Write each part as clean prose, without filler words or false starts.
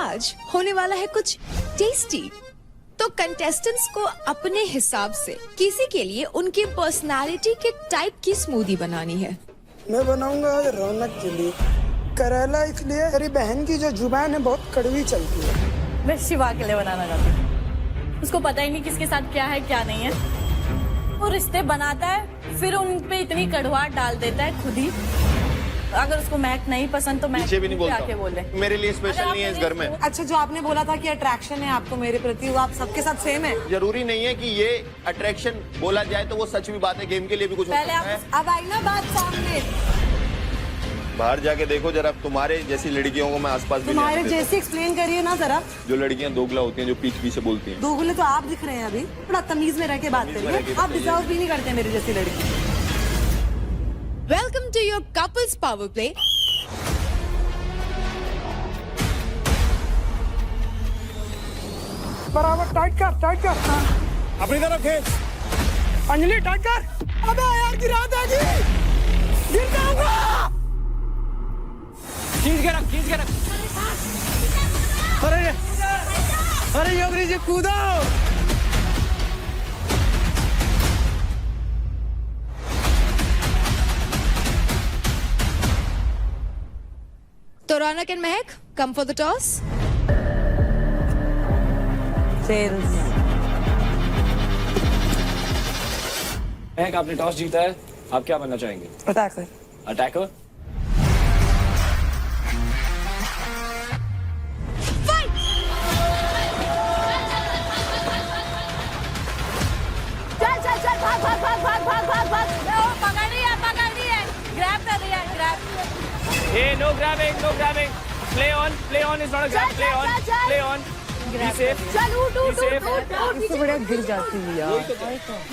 आज होने वाला है कुछ टेस्टी। तो कंटेस्टेंट्स को अपने हिसाब से किसी के लिए उनकी पर्सनालिटी के टाइप की स्मूदी बनानी है। मैं बनाऊंगा आज रौनक के लिए करेला, इसलिए मेरी बहन की जो जुबान है बहुत कड़वी चलती है। मैं शिवा के लिए बनाना चाहती हूँ। उसको पता ही नहीं किसके साथ क्या है क्या नहीं है। वो रिश्ते बनाता है फिर उन पे इतनी कड़वाहट डाल देता है खुद ही। अगर उसको महक नहीं पसंद तो महक भी नहीं बोलता। आके बोले मेरे लिए स्पेशल नहीं है इस घर में। अच्छा, जो आपने बोला था कि अट्रैक्शन है आपको मेरे प्रति, वो आप सबके साथ सेम है? जरूरी नहीं है कि ये अट्रैक्शन बोला जाए तो वो सच भी बात है, गेम के लिए भी कुछ पहले हो सकता है। अब आई ना बात सामने। बाहर जाके देखो जरा, तुम्हारे जैसी लड़कियों को मैं आसपास भी तुम्हारे नहीं आने जैसे एक्सप्लेन करिए ना जरा। देता। जो लड़कियां दोगला होती हैं, जो पीछ पीछे बोलती हैं। दोगले तो आप दिख रहे हैं अभी। थोड़ा तमीज में रह के बात तमीज में रह करिए। के आप डिजर्व भी नहीं करते मेरी जैसी लड़की। Welcome to your couples power play. बराबर टाइट कर। अपनी तरफ खींच। अंजलि टाइट कर। अबे यार गिरा देगी, गिर जाऊंगा। खींच के रख। अरे योगरी जी कूदो। तो रौनक and Mahak, come for the toss. महक, आपने टॉस जीता है, आप क्या बनना चाहेंगे? अटैकर। अटैकर? भाग। पकड़ रही है। ग्रैब कर रही है, grab. Hey, no grabbing. Play on is not a grab. Play on. Be safe. चल उठ। इससे बढ़िया गिर जाती है यार।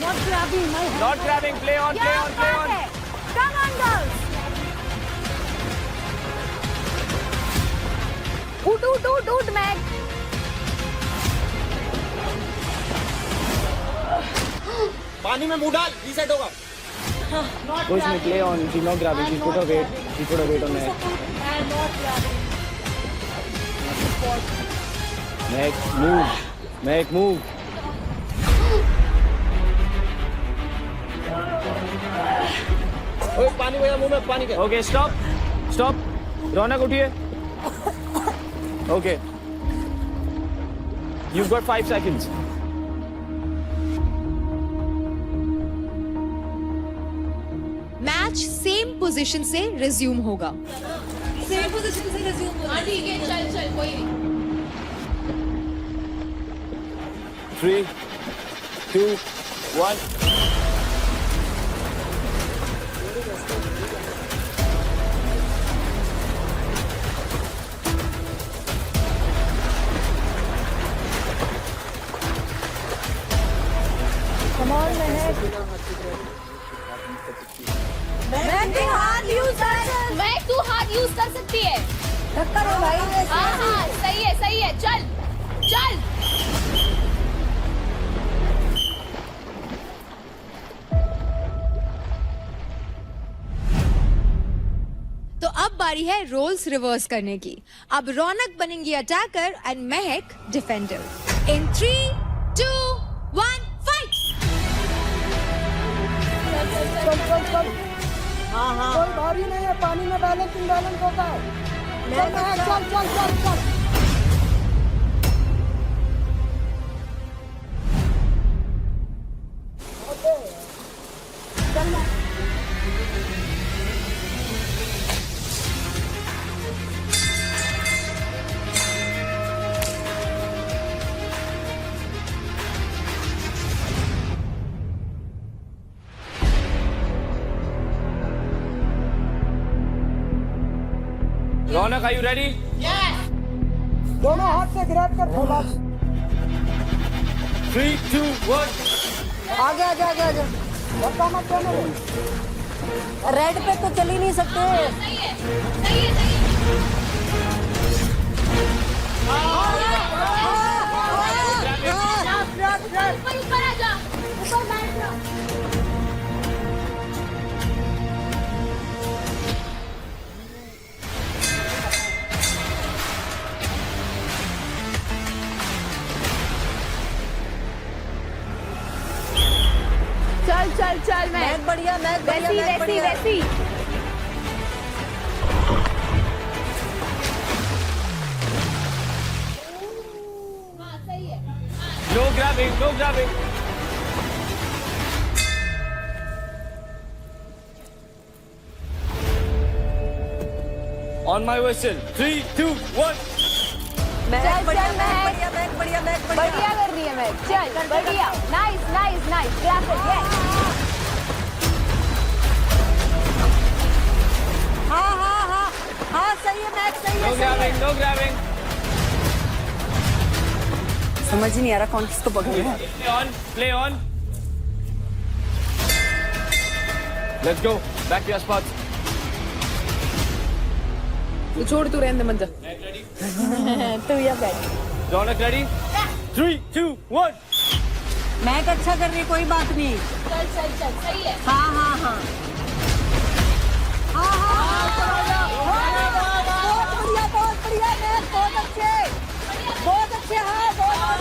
Not grabbing. Play on. Come on, girls. उठ मैग। पानी में मुंह डाल, रीसेट होगा। Push me. Play on. She's not grabbing. She put her weight on Mahak. Mahak, move. ओए पानी भैया, मुंह में पानी। Okay, stop. रौनक उठिए. Okay. You've got 5 seconds. Match same position से रिज्यूम होगा। सेम पोजीशन से रिज्यूम होगा। ठीक है, चल कोई नहीं। 3, 2, 1. मैं तू हाथ यूज कर सकती है। टक्कर हो भाई। हाँ, सही है। चल। तो अब बारी है रोल्स रिवर्स करने की। अब रौनक बनेंगी attacker and Mahak defender. In 3, 2, 1 fight. चल। कोई भारी नहीं है, पानी में बैलेंस होता है। चल। रौनक, are you ready? दोनों हाथ से ग्रैब कर थोड़ा। 3, 2, 1. आगे। धक्का मत देना। रेड पे तो चल ही नहीं सकते। सही है। ऊपर आ जा। ऊपर बैठ जा। चल चल महक बढ़िया, महक बढ़िया, वैसी महक वैसी बढ़िया। वैसी हाँ सही है No grabbing, no grabbing. On my whistle. 3, 2, 1. महक बढ़िया, चल, महक महक। बढ़िया, महक बढ़िया, महक बढ़िया। बढ़िया कर रही है मैं चल बढ़िया nice nice nice clap it yes हाँ हाँ हाँ हाँ, सही है महक, सही है, No सही है। grabbing, no grabbing. समझ ही नहीं आ रहा कौन किसको पकड़ रहा है। Play on, play on. Let's go. Back to your spots. तू छोड़, तू रहने दे, मत जा। तू या बैठ। Ronak ready? 3, 2, 1. महक अच्छा कर रही है, कोई बात नहीं। चल चल चल सही है हाँ हाँ हाँ हाँ हाँ, बहुत बढ़िया, बहुत बढ़िया महक, बहुत अच्छे, बहुत अच्छे, हाँ बहुत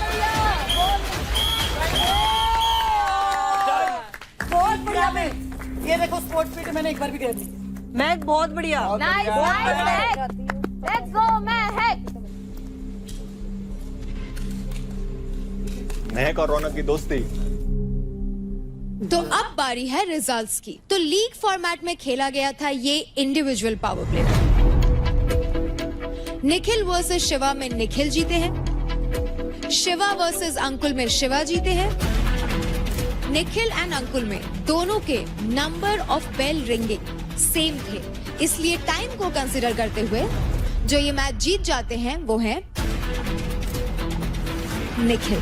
बढ़िया, बहुत बढ़िया महक। ये देखो स्पोर्ट्स मीट में मैंने एक बार भी कर दी। महक बहुत बढ़िया, nice nice Mahak let's go महक महक और रौनक की दोस्ती। तो अब बारी है रिजल्ट्स की। तो लीग फॉर्मेट में खेला गया था ये individual power play. Nikhil versus Shiva में निखिल जीते हैं। शिवा वर्सेस अंकुल में शिवा जीते हैं। निखिल एंड अंकुल में दोनों के number of bell ringing same थे, इसलिए टाइम को कंसीडर करते हुए जो ये मैच जीत जाते हैं वो है निखिल।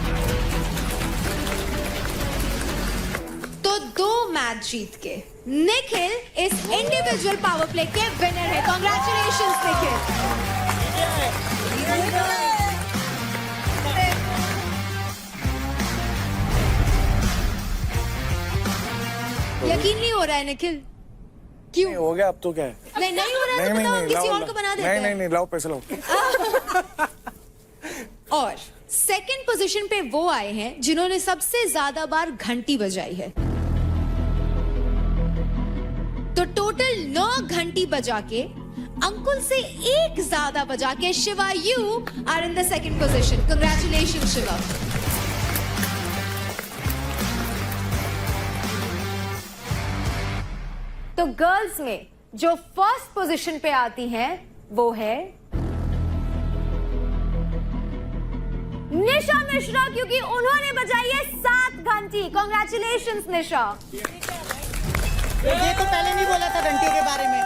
तो 2 मैच जीत के निखिल इस इंडिविजुअल पावर प्ले के विनर है। कांग्रेचुलेशंस निखिल। यकीन नहीं हो रहा है निखिल, क्यों? हो गया अब तो क्या है? नहीं हो रहा है तो बताओ, किसी और को बना देते हैं। नहीं लाओ पैसे लाओ। और सेकंड पोजीशन पे वो आए हैं जिन्होंने सबसे ज्यादा बार घंटी बजाई है। तो टोटल 9 घंटी बजा के अंकुल से 1 ज्यादा बजा के Shiva you are in the second position. Congratulations Shiva. तो गर्ल्स में जो फर्स्ट पोजीशन पे आती हैं वो है निशा मिश्रा, क्योंकि उन्होंने बजाई है 7 घंटी। कांग्रेचुलेशंस निशा। ये तो पहले नहीं बोला था घंटे के बारे में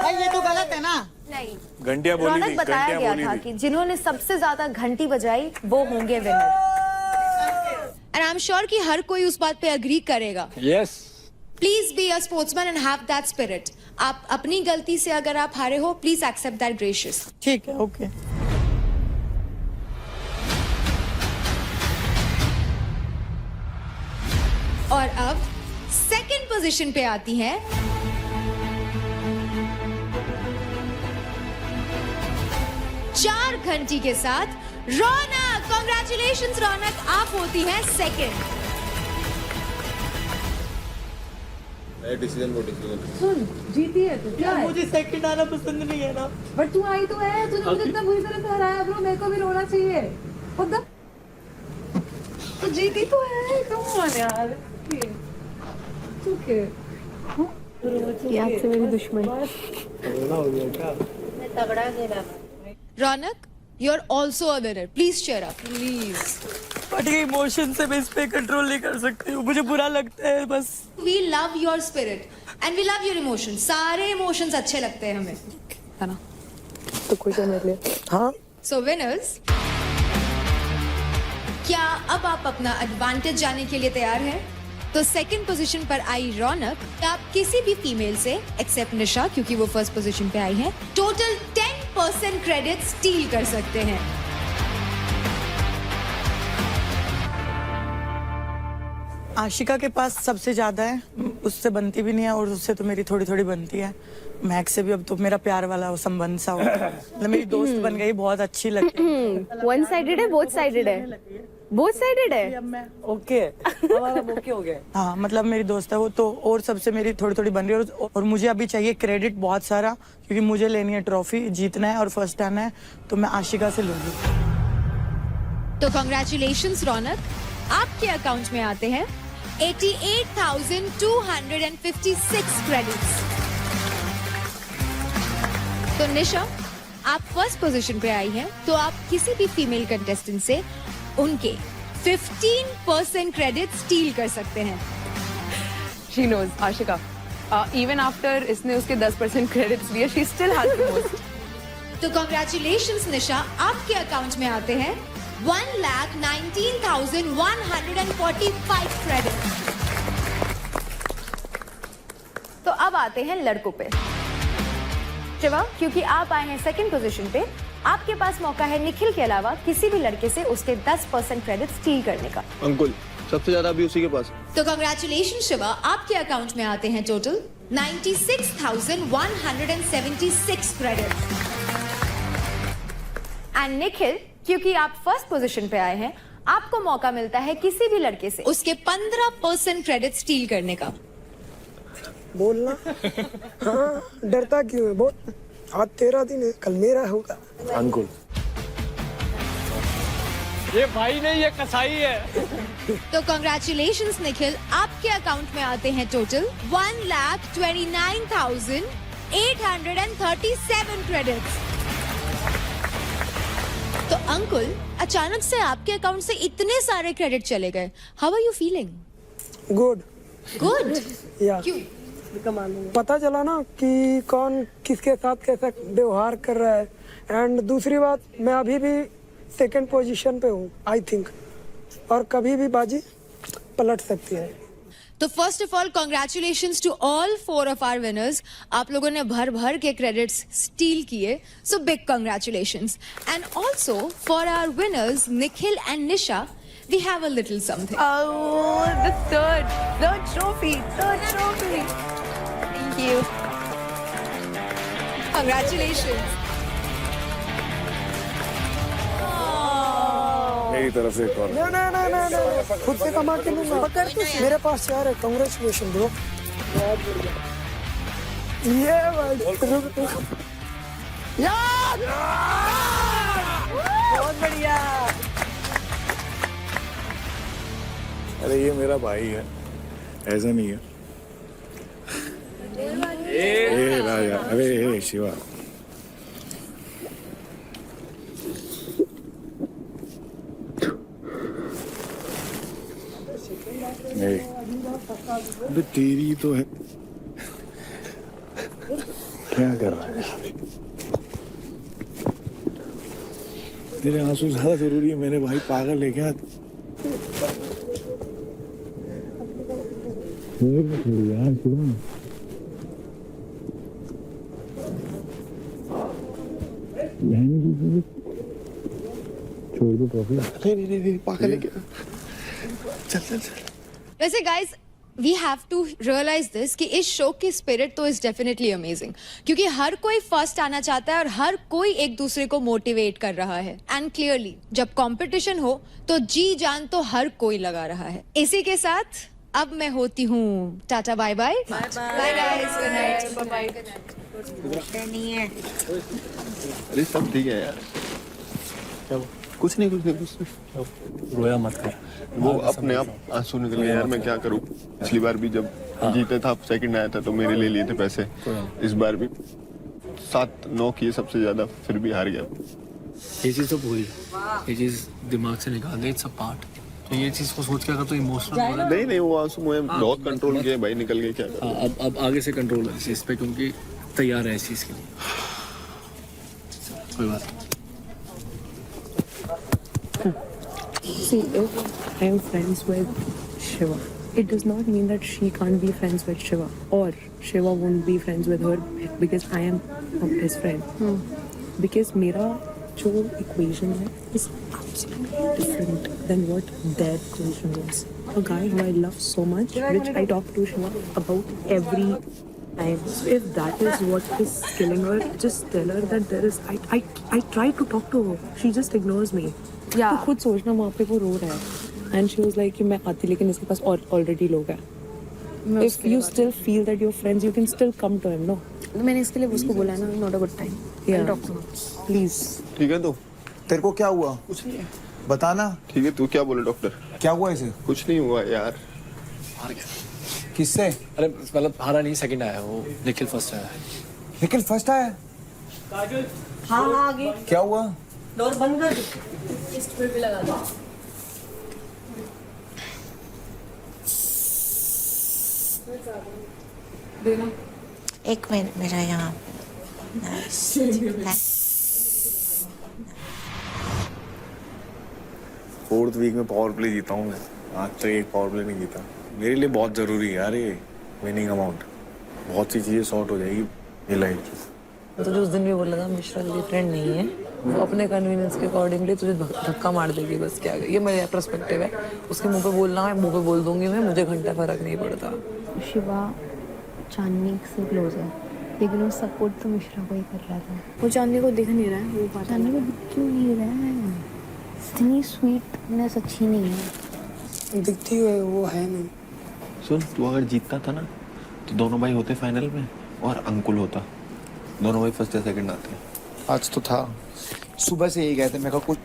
भाई, ये तो गलत है ना। नहीं, घंटियां बोली रौनक थी, बताया घंटियां गया बोली था थी। कि जिन्होंने सबसे ज्यादा घंटी बजाई वो होंगे winner. And I am sure कि हर कोई उस बात पे अग्री करेगा। Yes. Please be a sportsman and have that spirit. आप अपनी गलती से अगर आप हारे हो, प्लीज एक्सेप्ट दैट ग्रेशियस। ठीक है ओके। और अब सेकंड पोजीशन पे आती है चार घंटी के साथ रौनक। कांग्रेचुलेशंस रौनक, आप होती हैं सेकंड। डिसीजन वो डिसीजन। जीती है तो क्या है? मुझे सेकंड आना पसंद नहीं है ना। बट तू आई तो है, तूने मुझे इतना बुरी तरह से हराया ब्रो, मेरे को भी रोना चाहिए। खुद तो जीती तो है, कम ऑन यार। ओके याद से मेरी दुश्मन। तगड़ा खेला। Raunak, you are also a winner. Please cheer up, please. But ये इमोशन से मैं इस पे कंट्रोल नहीं कर सकती हूँ, मुझे बुरा लगता है बस। We love your spirit and we love your emotions. सारे emotions अच्छे लगते हैं हमें, है ना? तो खुश है मेरे लिए। हाँ So winners, क्या अब आप अपना एडवांटेज जाने के लिए तैयार हैं? तो सेकंड पोजीशन पर आई रौनक, आप किसी भी फीमेल से एक्सेप्ट निशा, क्योंकि वो फर्स्ट पोजीशन पे आई है, टोटल 10% क्रेडिट स्टील कर सकते हैं। आशिका के पास सबसे ज्यादा है, उससे बनती भी नहीं है और उससे तो मेरी थोड़ी थोड़ी बनती है। मैक से भी अब तो मेरा प्यार वाला संबंध सा होता है, मतलब मेरी दोस्त बन गई, बहुत अच्छी लगती है। वन साइडेड है, बोथ साइडेड है। बोथ साइडेड है। अब मैं ओके हमारा ओके हो गया। हाँ मतलब मेरी दोस्त है वो तो, और सबसे मेरी थोड़ी थोड़ी बन रही है। और मुझे अभी चाहिए क्रेडिट बहुत सारा, क्योंकि मुझे लेनी है ट्रॉफी, जीतना है और फर्स्ट आना है, तो मैं आशिका से लूंगी। तो कांग्रेचुलेशंस रौनक, आपके अकाउंट में आते हैं 88,256 क्रेडिट्स। तो निशा, आप फर्स्ट पोजीशन पे आई हैं, तो आप किसी भी फीमेल कंटेस्टेंट से उनके 15% क्रेडिट स्टील कर सकते हैं। She knows, Ashika. Even after इसने उसके 10% credits लिए, she still has the most. तो कांग्रेचुलेशंस निशा, आपके अकाउंट में आते हैं 1,19,145 क्रेडिट। तो अब आते हैं लड़कों पे। शिवा, क्योंकि आप आए हैं सेकंड पोजीशन पे, आपके पास मौका है निखिल के अलावा किसी भी लड़के से उसके 10% क्रेडिट स्टील करने का। अंकुल सबसे ज्यादा अभी उसी के पास। तो कांग्रेचुलेशन शिवा, आपके अकाउंट में आते हैं टोटल 96,176 क्रेडिट। एंड निखिल, क्योंकि आप फर्स्ट पोजीशन पे आए हैं, आपको मौका मिलता है किसी भी लड़के से उसके 15% क्रेडिट स्टील करने का। बोलना हाँ, डरता क्यों है? बोल, आज तेरा दिन है, कल मेरा होगा। अंकुल ये भाई नहीं, ये कसाई है। तो कांग्रेचुलेशंस निखिल, आपके अकाउंट में आते हैं टोटल 1,29,837 क्रेडिट्स। तो अंकुल, अचानक से आपके अकाउंट से इतने सारे क्रेडिट चले गए, how are you feeling? Good good. या क्यों? पता चला ना कि कौन किसके साथ कैसा व्यवहार कर रहा है। एंड दूसरी बात, मैं अभी भी सेकंड पोजीशन पे हूँ आई थिंक, और कभी भी बाजी पलट सकती है। तो first of all congratulations to all 4 of our winners. आप लोगों ने भर भर के क्रेडिट्स स्टील किए, so big congratulations. And also for our winners Nikhil and Nisha, we have a little something. Oh, the third trophy. Thank you. Congratulations. मेरी तरफ से एक और। ना, खुद से कमा के लूंगा। मेरे पास यार है, कांग्रेचुलेशन ब्रो। ये भाई यार बहुत बढ़िया। अरे ये मेरा भाई है, ऐसा नहीं है। ए राजा, अरे ए शिवा, अबे तेरी तो है। क्या कर रहा है? तेरे आंसू ज्यादा जरूरी है मेरे भाई, पागल है क्या? यार छोड़ दो ट्रॉफी। नहीं पागल है क्या? चल। वैसे guys, we have to realise this कि इस शो की स्पिरिट तो इज डेफिनेटली अमेजिंग, क्योंकि हर कोई फर्स्ट आना चाहता है और हर कोई एक दूसरे को मोटिवेट कर रहा है। एंड क्लियरली जब कंपटीशन हो तो जी जान तो हर कोई लगा रहा है। इसी के साथ अब मैं होती हूँ tata, bye bye bye guys, good night. अरे सब ठीक है यार, कुछ नहीं। रोया मत कर। वो अपने आप आंसू निकल गए यार, मैं क्या करूं। पिछली बार भी जब जीते था, सेकंड आया था, तो मेरे ले लिए थे पैसे। इस बार भी 7-9 किए सबसे ज्यादा, फिर भी हार गया। ये चीज तो भूल, ये चीज दिमाग से निकाल दे, इट्स अ पार्ट। तो ये चीज को सोच के अगर तो इमोशनल हो रहा है, नहीं वो आंसू मुझे बहुत कंट्रोल किए भाई, निकल गए। क्या करूं? अब आगे से कंट्रोल है इस चीज पे, क्योंकि तैयार है इस चीज के लिए। कोई बात नहीं। See, if I am friends with Shiva, it does not mean that she can't be friends with Shiva, or Shiva won't be friends with her because I am his friend. Because मेरा जो equation है is absolutely different than what their equation is. A guy who I love so much, which I talk to Shiva about every time. So if that is what is killing her, just tell her that there is. I try to talk to her. She just ignores me. तू खुद सोचना वहाँ पे वो रो रहा है and she was like कि मैं आती लेकिन इसके पास ऑलरेडी लोग हैं. If you still feel that you're friends, you can still come to him, no? मैंने इसके लिए उसको बोला ना, not a good time. Yeah. Talk to him. Please. ठीक है तो तेरे को क्या हुआ? कुछ नहीं है. बताना. ठीक है, तू क्या बोले डॉक्टर? क्या हुआ इसे? कुछ नहीं हुआ यार. हार गया. किससे? अरे मतलब हारा नहीं, सेकंड आया वो. निखिल फर्स्ट आया. निखिल फर्स्ट आया? हाँ आगे क्या हुआ? डोर बंद कर. इस पे भी लगा दो. एक मिनट मेरा यहाँ. फोर्थ वीक में पावर प्ले जीता हूँ मैं. आज तक एक पावर प्ले नहीं जीता. मेरे लिए बहुत जरूरी है यार ये विनिंग अमाउंट. बहुत सी चीजें सॉर्ट हो जाएगी ये लाइफ. तो जो उस दिन भी बोला था मिश्रा तेरी फ्रेंड नहीं है, वो अपने कन्वीनियंस के अकॉर्डिंगली तुझे धक्का मार देगी बस. क्या ये मेरा पर्सपेक्टिव है. उसके मुंह पे बोलना है, मुंह पे बोल दूंगी मैं, मुझे घंटा फर्क नहीं पड़ता. शिवा चांदनी से क्लोज है लेकिन वो सपोर्ट तो मिश्रा को ही कर रहा था. वो चांदनी को दिख नहीं रहा है. वो बात चांदनी को दिख क्यों नहीं रहा है? इतनी स्वीटनेस अच्छी नहीं है. दिखती है वो है नहीं. सुन, तू अगर जीतता था ना तो दोनों भाई होते फाइनल में और अंकुल होता. दोनों भाई फर्स्ट या सेकंड आते. आज तो था. सुबह से यही कहते मैं कुछ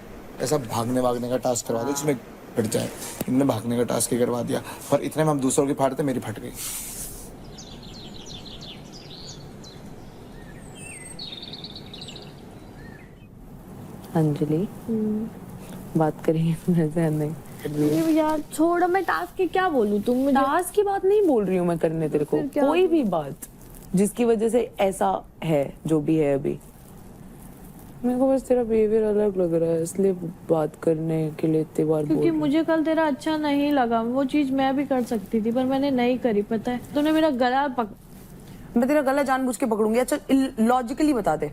ऐसा भागने का टास्क करवा दो जिसमें फट जाए. इनने भागने का टास्क ही करवा दिया पर इतने में हम दूसरों की फाड़ते मेरी फट गई. अंजलि बात करेंगे वैसे नहीं यार छोड़. मैं टास्क की क्या बोलूं. तुम मुझे टास्क की बात नहीं बोल रही हूँ मैं करने तेरे को. कोई भी बात जिसकी वजह से ऐसा है जो भी है अभी. मेरे को बस तेरा बिहेवियर अलग लग रहा है इसलिए बात करने के लिए इतनी बार क्योंकि मुझे कल तेरा अच्छा नहीं लगा. वो चीज मैं भी कर सकती थी पर मैंने नहीं करी. पता है तूने मेरा गला मैं तेरा गला जानबूझ के पकड़ूंगी. अच्छा लॉजिकली बता दे.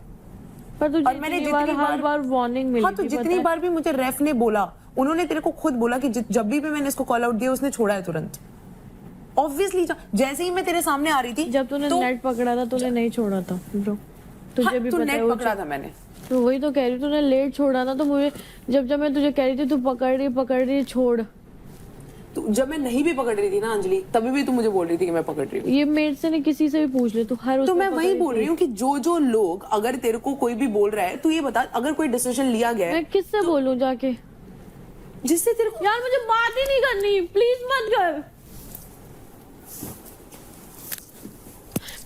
पर तुझे और मैंने जितनी हर बार वार्निंग मिली. हाँ तो जितनी बार भी मुझे रेफ ने बोला, उन्होंने तेरे को खुद बोला कि जब भी मैंने इसको कॉल आउट दिया उसने छोड़ा है तुरंत. ऑब्वियसली जैसे ही मैं तेरे सामने आ रही थी जब तूने नेट पकड़ा था तूने नहीं छोड़ा था ब्रो. तुझे भी पता है नेट पकड़ा था मैंने. तो वही तो कह रही. तूने लेट छोड़ा था तो मुझे जब मैं तुझे कह रही थी तू पकड़ रही छोड़. तो जब मैं नहीं भी पकड़ रही थी ना अंजलि तभी भी तू मुझे बोल रही थी कि मैं पकड़ रही हूँ. ये मेरे से नहीं किसी से भी पूछ ले तू. हर तो मैं वही बोल रही हूँ कि जो लोग अगर तेरे को कोई भी बोल रहा है तू ये बता अगर कोई डिसीजन लिया गया है मैं किससे बोलूं जाके जिससे तेरे को. यार मुझे बात ही नहीं करनी. प्लीज मत कर.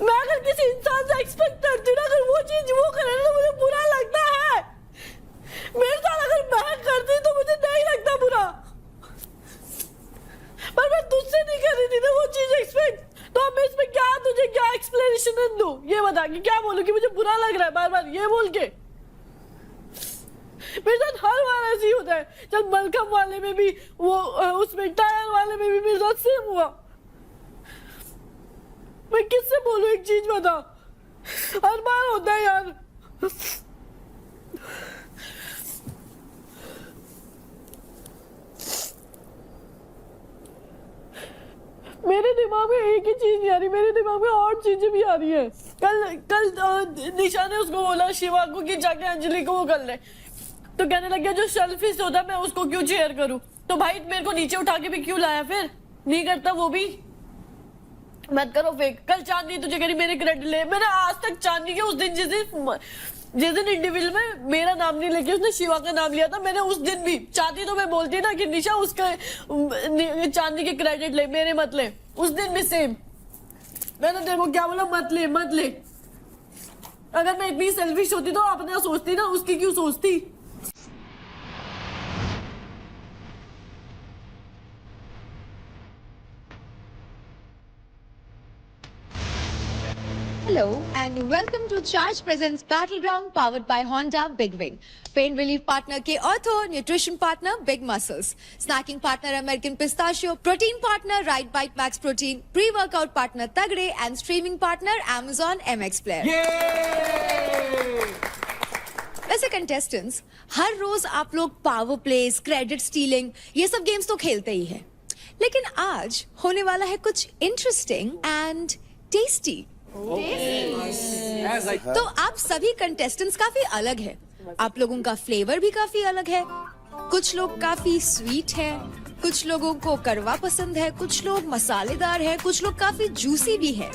मैं अगर किसी इंसान से एक्सपेक्ट करती हूँ ना अगर वो चीज वो करे तो मुझे बुरा लगता है. मेरे साथ अगर मैं करती तो मुझे नहीं लगता बुरा. पर मैं तुझसे नहीं कर रही थी ना वो चीज एक्सपेक्ट. तो अब मैं इसमें क्या तुझे क्या एक्सप्लेनेशन दूं. ये बता कि क्या बोलूं कि मुझे बुरा लग रहा है बार बार ये बोल के. मेरे साथ हर बार ऐसे ही होता है. जब मलकम वाले में भी वो उसमें टायर वाले में भी मेरे साथ सेम हुआ. मैं किससे बोलूं एक चीज बता. हर बार होता है यार. मेरे दिमाग में एक ही चीज नहीं आ रही. मेरे दिमाग में और चीजें भी आ रही है. कल निशा ने उसको बोला शिवा को कि जाके अंजलि को वो कर ले. तो कहने लग गया जो सेल्फिश होता मैं उसको क्यों शेयर करूं. तो भाई मेरे को नीचे उठा के भी क्यों लाया. फिर नहीं करता वो भी. मत करो फेक. कल चांदनी तुझे करी मेरे क्रेडिट ले. मैंने आज तक चांदनी के उस दिन जिस दिन इंडिविजुअल में मेरा नाम नहीं लेके उसने शिवा का नाम लिया था. मैंने उस दिन भी चाहती तो मैं बोलती ना कि निशा उसका चांदनी के क्रेडिट ले मेरे मत ले. उस दिन भी सेम. मैंने तेरे को क्या बोला मत ले. अगर मैं इतनी सेल्फिश होती तो अपना सोचती ना उसकी क्यों सोचती. Hello and welcome to Charge Presents Battleground powered by Honda Big Wing. Pain relief partner के Ortho, nutrition partner Big Muscles, snacking partner American Pistachio, protein partner Right Bite Max Protein, pre-workout partner Tagre and streaming partner Amazon MX Player. वैसे contestants हर रोज आप लोग power place, credit stealing ये सब games तो खेलते ही हैं, लेकिन आज होने वाला है कुछ इंटरेस्टिंग एंड टेस्टी. तो आप सभी कंटेस्टेंट्स काफी अलग है. आप लोगों का फ्लेवर भी काफी अलग है. कुछ लोग काफी स्वीट है, कुछ लोगों को कड़वा पसंद है, कुछ लोग मसालेदार है, कुछ लोग काफी जूसी भी है।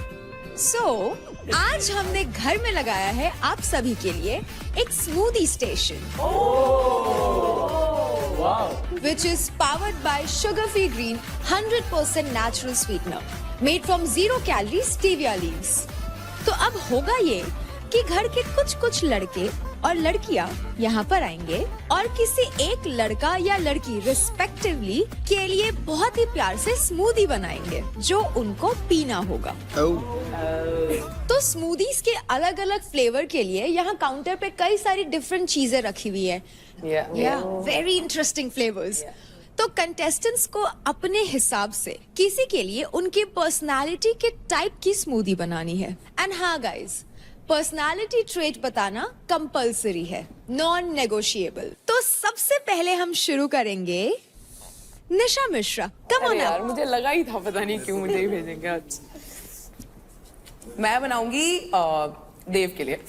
आज हमने घर में लगाया है आप सभी के लिए एक smoothie station, which is powered by sugar-free green 100% natural sweetener made from 0 calories stevia leaves। तो अब होगा ये कि घर के कुछ लड़के और लड़कियां यहाँ पर आएंगे और किसी एक लड़का या लड़की रिस्पेक्टिवली के लिए बहुत ही प्यार से स्मूदी बनाएंगे जो उनको पीना होगा। तो स्मूदीज के अलग अलग फ्लेवर के लिए यहाँ काउंटर पे कई सारी डिफरेंट चीजें रखी हुई है। Very interesting flavours. तो कंटेस्टेंट्स को अपने हिसाब से किसी के लिए उनकी पर्सनालिटी के टाइप की स्मूदी बनानी है। एंड हाँ गाइज, पर्सनालिटी ट्रेट बताना कंपलसरी है, नॉन नेगोशिएबल। तो सबसे पहले हम शुरू करेंगे निशा मिश्रा। कम ऑन यार, मुझे लगा ही था, पता नहीं क्यों मुझे ही भेजेंगे आज। मैं बनाऊंगी देव के लिए।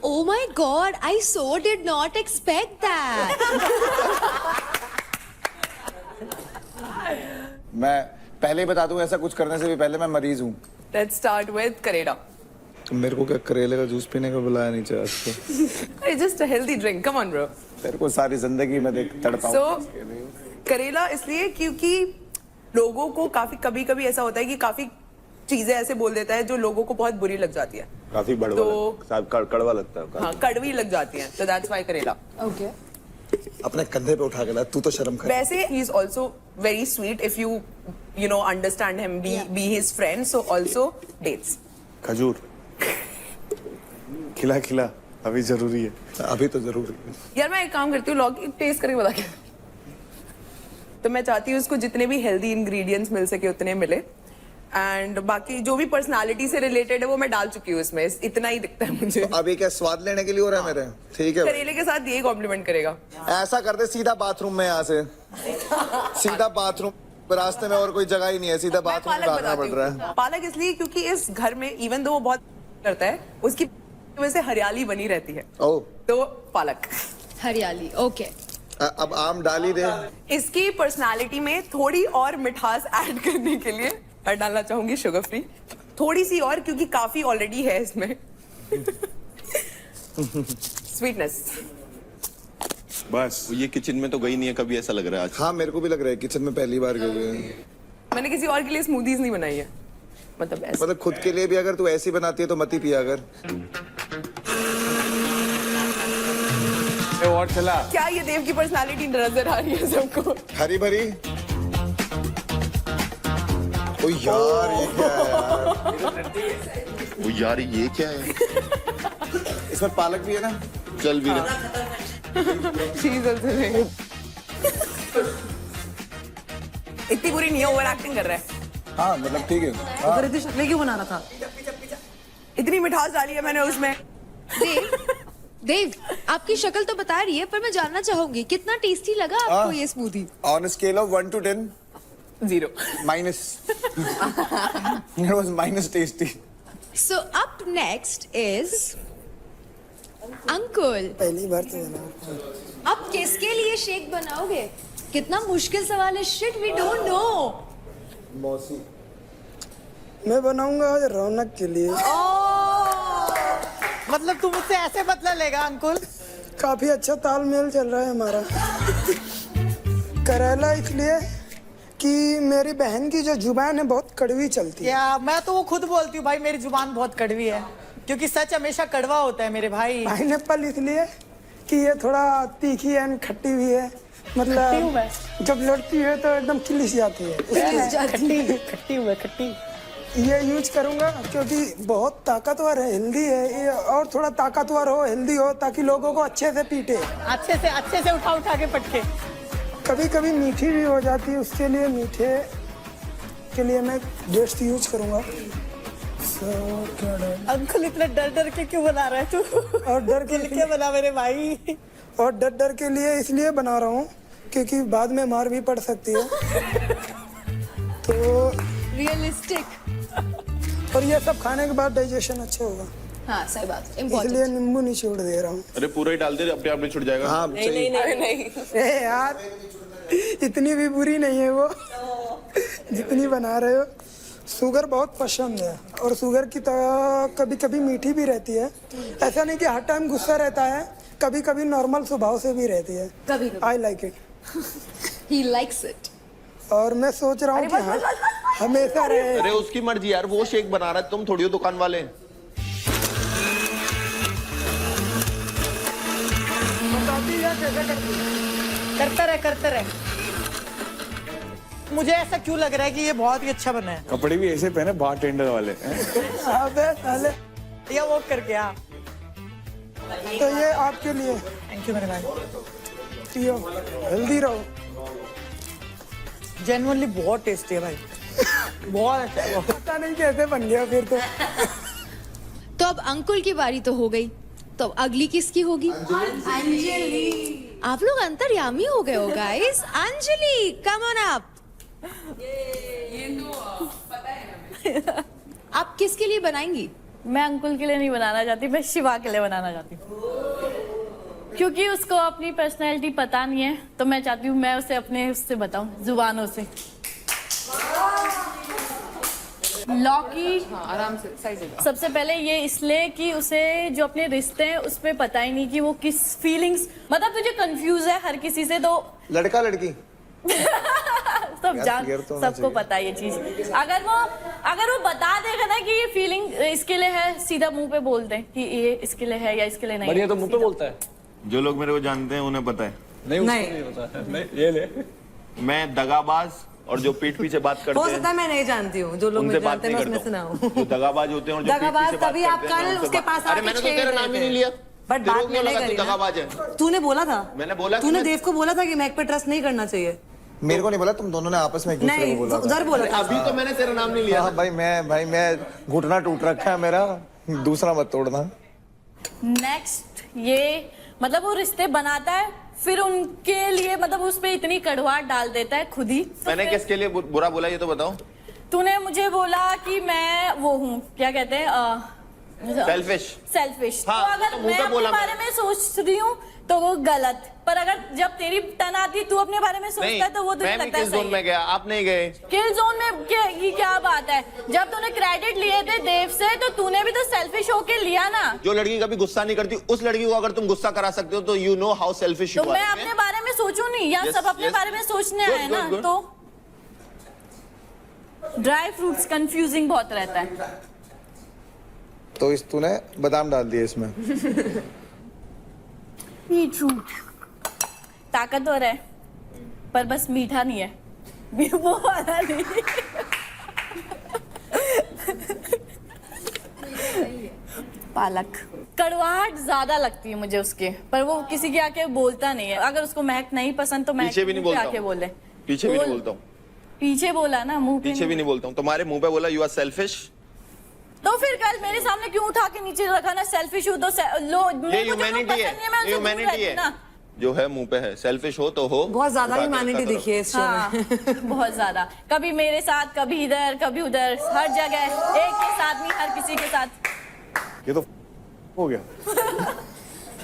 Oh my God, I so did not expect that. मैं पहले ही बता दूं, ऐसा कुछ करने से भी पहले मैं मरीज हूँ। Let's start with करेला। मेरे को क्या करेले का जूस पीने का बुलाया नहीं चाहिए? It's just a healthy drink. Come on, bro. तेरे को सारी जिंदगी में देख तड़पा। करेला इसलिए क्योंकि लोगों को कभी-कभी ऐसा होता है कि काफी चीजें ऐसे बोल देता है जो लोगों को बहुत बुरी लग जाती है, काफी कड़वा लगता है। हाँ, कड़वी लग जाती है। So that's why करेला। Okay. अपने कंधे पे उठा के ला, तू तो शर्म कर। वैसे he is also very sweet if you know understand him, be his friend. So also dates. खजूर खिला अभी जरूरी है, अभी तो जरूरी है। यार मैं एक काम करती हूँ, लॉग टेस्ट करके बता के। तो मैं चाहती हूँ उसको जितने भी हेल्दी इंग्रेडिएंट्स मिल सके उतने मिले, एंड बाकी जो भी पर्सनालिटी से रिलेटेड है वो मैं डाल चुकी हूँ इसमें। इतना ही दिखता है मुझे। तो अभी क्या स्वाद लेने के लिए हो रहा है मेरे? ठीक है, करेले के साथ ये कॉम्प्लीमेंट करेगा। ऐसा कर दे, सीधा बाथरूम में, यहाँ से सीधा बाथरूम, रास्ते में और कोई जगह ही नहीं है, सीधा बाथरूम में भागना पड़ रहा है। पालक इसलिए क्योंकि इस घर में इवन दो वो बहुत करता है, उसकी वजह से हरियाली बनी रहती है। तो पालक हरियाली। ओके, अब आम डाल ही दे। इसकी पर्सनालिटी में थोड़ी और मिठास ऐड करने के लिए मैं डालना चाहूंगी शुगर फ्री, थोड़ी सी और, क्योंकि काफी ऑलरेडी है इसमें। स्वीटनेस। बस ये किचन में तो गई नहीं है कभी, ऐसा लग रहा है आज। हाँ, मेरे को भी लग रहा है किचन में पहली बार गई है। मैंने किसी और के लिए स्मूदीज नहीं बनाई है, मतलब खुद के लिए भी अगर तू ऐसी बनाती है तो मत ही पिया अगर। और चला। क्या ये देव की पर्सनालिटी नजर आ रही है सबको? हरी भरी। ओ यार, ये क्या है यार? वो यार ये क्या है? इसमें पालक भी है ना? चल भी रहा। इतनी बुरी नहीं है, ओवर एक्टिंग कर रहा है। हाँ, मतलब ठीक है। अगर इतनी शक्लें क्यों बना रहा था? इतनी मिठास डाली है मैंने उसमें। देव, आपकी शक्ल तो बता रही है, पर मैं जानना चाहूंगी कितना टेस्टी लगा आपको ये smoothie? On a scale of 1 to 10, 0. minus. It was minus tasty. So up next is Ankul. पहली बार तो बना। अब किसके लिए शेक बनाओगे? कितना मुश्किल सवाल है। Shit, we don't know. मौसी। मैं बनाऊंगा आज रौनक के लिए। मतलब तू मुझसे ऐसे बदला लेगा अंकुल? काफी अच्छा तालमेल चल रहा है हमारा। करेला इसलिए कि मेरी बहन की जो जुबान है बहुत कड़वी चलती है। या मैं तो वो खुद बोलती हूँ भाई, मेरी जुबान बहुत कड़वी है, क्योंकि सच हमेशा कड़वा होता है मेरे भाई। पाइनएप्पल इसलिए कि ये थोड़ा तीखी एंड खट्टी भी है, मतलब जब लड़ती है तो एकदम खिलिस जाती है। खट्टी। ये यूज करूंगा क्योंकि बहुत ताकतवर है, हेल्दी है ये, और थोड़ा ताकतवर हो, हेल्दी हो, ताकि लोगों को अच्छे से पीटे, अच्छे से उठा के पटके। कभी कभी मीठी भी हो जाती है, उसके लिए मीठे के लिए मैं डेट्स यूज करूंगा। अंकुल इतना डर के क्यों बना रहा है तू? और डर के लिए बना मेरे भाई। और डर के लिए इसलिए बना रहा हूँ क्योंकि बाद में मार भी पड़ सकती है। तो रियलिस्टिक। और ये सब खाने के बाद डाइजेशन अच्छा होगा। हाँ सही बात, इसलिए इम्पोर्टेंट। नींबू निचोड़ दे रहा हूँ। अरे पूरा ही डाल दे, अपने आप नहीं छुट जाएगा। हाँ सही। ए यार इतनी भी बुरी नहीं है वो जितनी बना रहे हो। शुगर बहुत पसंद है और शुगर की तरह कभी कभी मीठी भी रहती है। ऐसा नहीं कि हर टाइम गुस्सा रहता है, कभी कभी नॉर्मल स्वभाव से भी रहती है। कभी I like it. He likes it. और मैं सोच रहा हूँ कि हाँ, हमेशा रहे। अरे उसकी मर्जी यार, वो शेक बना रहा है, तुम थोड़ी हो दुकान वाले। बताती है कैसे करती है। करते रहे। मुझे ऐसा क्यों लग रहा है कि ये बहुत ही अच्छा बना है। कपड़े भी ऐसे पहने बार टेंडर वाले। अबे साले, या वो करके हाँ। तो ये आपके लिए। थैंक यू मेरे भाई। पियो, हेल्दी रहो। जेन्युइनली बहुत टेस्टी है भाई। बहुत अच्छा है। पता नहीं कैसे बन गया फिर तो। तो अब अंकुल की बारी तो हो गई, तो अब अगली किसकी होगी? अंजलि। आप लोग अंतर्यामी हो गए हो guys. Anjali come on up. आप किसके लिए बनाएंगी? मैं अंकुल के लिए नहीं बनाना चाहती, मैं शिवा के लिए बनाना चाहती हूँ, क्योंकि उसको अपनी पर्सनैलिटी पता नहीं है, तो मैं चाहती हूँ मैं उसे अपने उससे बताऊं, जुबानों से। लॉकी आराम से साइड। सबसे पहले ये इसलिए कि उसे जो अपने रिश्ते हैं उस पे पता ही नहीं कि वो किस फीलिंग्स, मतलब तुझे कंफ्यूज है हर किसी से, तो लड़का लड़की सब जान, सबको पता है ये चीज। अगर वो बता देगा ना कि ये फीलिंग इसके लिए है, सीधा मुंह पे बोल दे कि ये इसके लिए है या इसके लिए नहीं। बढ़िया तो मुंह पे बोलता है। जो लोग मेरे को जानते हैं उन्हें पता है। नहीं नहीं पता है। नहीं ये ले। मैं दगाबाज और जो पीठ पीछे बात करते हैं, मैं नहीं जानती हूँ, जो लोग उनसे बात नहीं करता हूँ। जो दगाबाज होते हैं और जो पीठ पीछे बात करते हैं, उसके पास अरे मैंने तो तेरा नाम ही नहीं लिया। बट बात क्यों लगा तू दगाबाज है? तूने बोला था, मैंने बोला, तूने देव को बोला था कि मैक पे ट्रस्ट नहीं करना चाहिए। मेरे को नहीं बोला, तुम दोनों ने आपस में एक दूसरे को बोला था। उधर बोला था। अभी तो मैंने तेरा नाम नहीं लिया। हाँ भाई मैं घुटना टूट रखा है मेरा, दूसरा मत तोड़ना। नेक्स्ट ये मतलब वो रिश्ते बनाता है, फिर उनके लिए मतलब उस पे इतनी कड़वाहट डाल देता है खुद ही। तो मैंने किसके लिए बुरा बोला ये तो बताओ। तूने मुझे बोला कि मैं वो हूँ, क्या कहते हैं, सेल्फिश। हाँ, तो अगर तो मुंह मैं पे अपने बोला बारे में सोच रही हूँ तो वो गलत, पर अगर जब तेरी टर्न आती है तू अपने बारे में सोचता है तो वो तुझे मैं भी लगता है किस जोन सही। में गया, आप नहीं गए। किल जोन में क्या बात है? जब तूने क्रेडिट लिए थे देव से तो तूने भी तो सेल्फिश होके लिया ना। जो लड़की कभी गुस्सा नहीं करती, उस लड़की को अगर तुम गुस्सा करा सकते हो तो you know how selfish you तो आर। मैं अपने बारे में सोचूं नहीं, या सब अपने बारे में सोचने आए ना। तो ड्राई फ्रूट्स कंफ्यूजिंग बहुत रहता है। तो इस तूने बादाम डाल दिए इसमें। बीटरूट ताकतवर है पर बस मीठा नहीं है, वो वाला नहीं। पालक कड़वाहट ज्यादा लगती है मुझे उसके, पर वो किसी के आके बोलता नहीं है। अगर उसको महक नहीं पसंद तो महक पीछे भी नहीं बोलता आके बोले। पीछे भी नहीं बोलता हूँ। पीछे बोला ना, मुंह पे पीछे भी नहीं बोलता हूँ। तुम्हारे मुंह पे बोला यू आर सेल्फिश। तो फिर कल मेरे सामने क्यों उठा के नीचे रखा ना? सेल्फिश हूँ तो ये ह्यूमैनिटी है, ह्यूमैनिटी है जो है मुंह पे है। सेल्फिश हो तो हो। बहुत ज्यादा ह्यूमैनिटी दिखी है इस शो में। बहुत ज्यादा, कभी मेरे साथ, कभी इधर, कभी उधर, हर जगह एक के साथ नहीं, हर किसी के साथ। ये तो हो गया।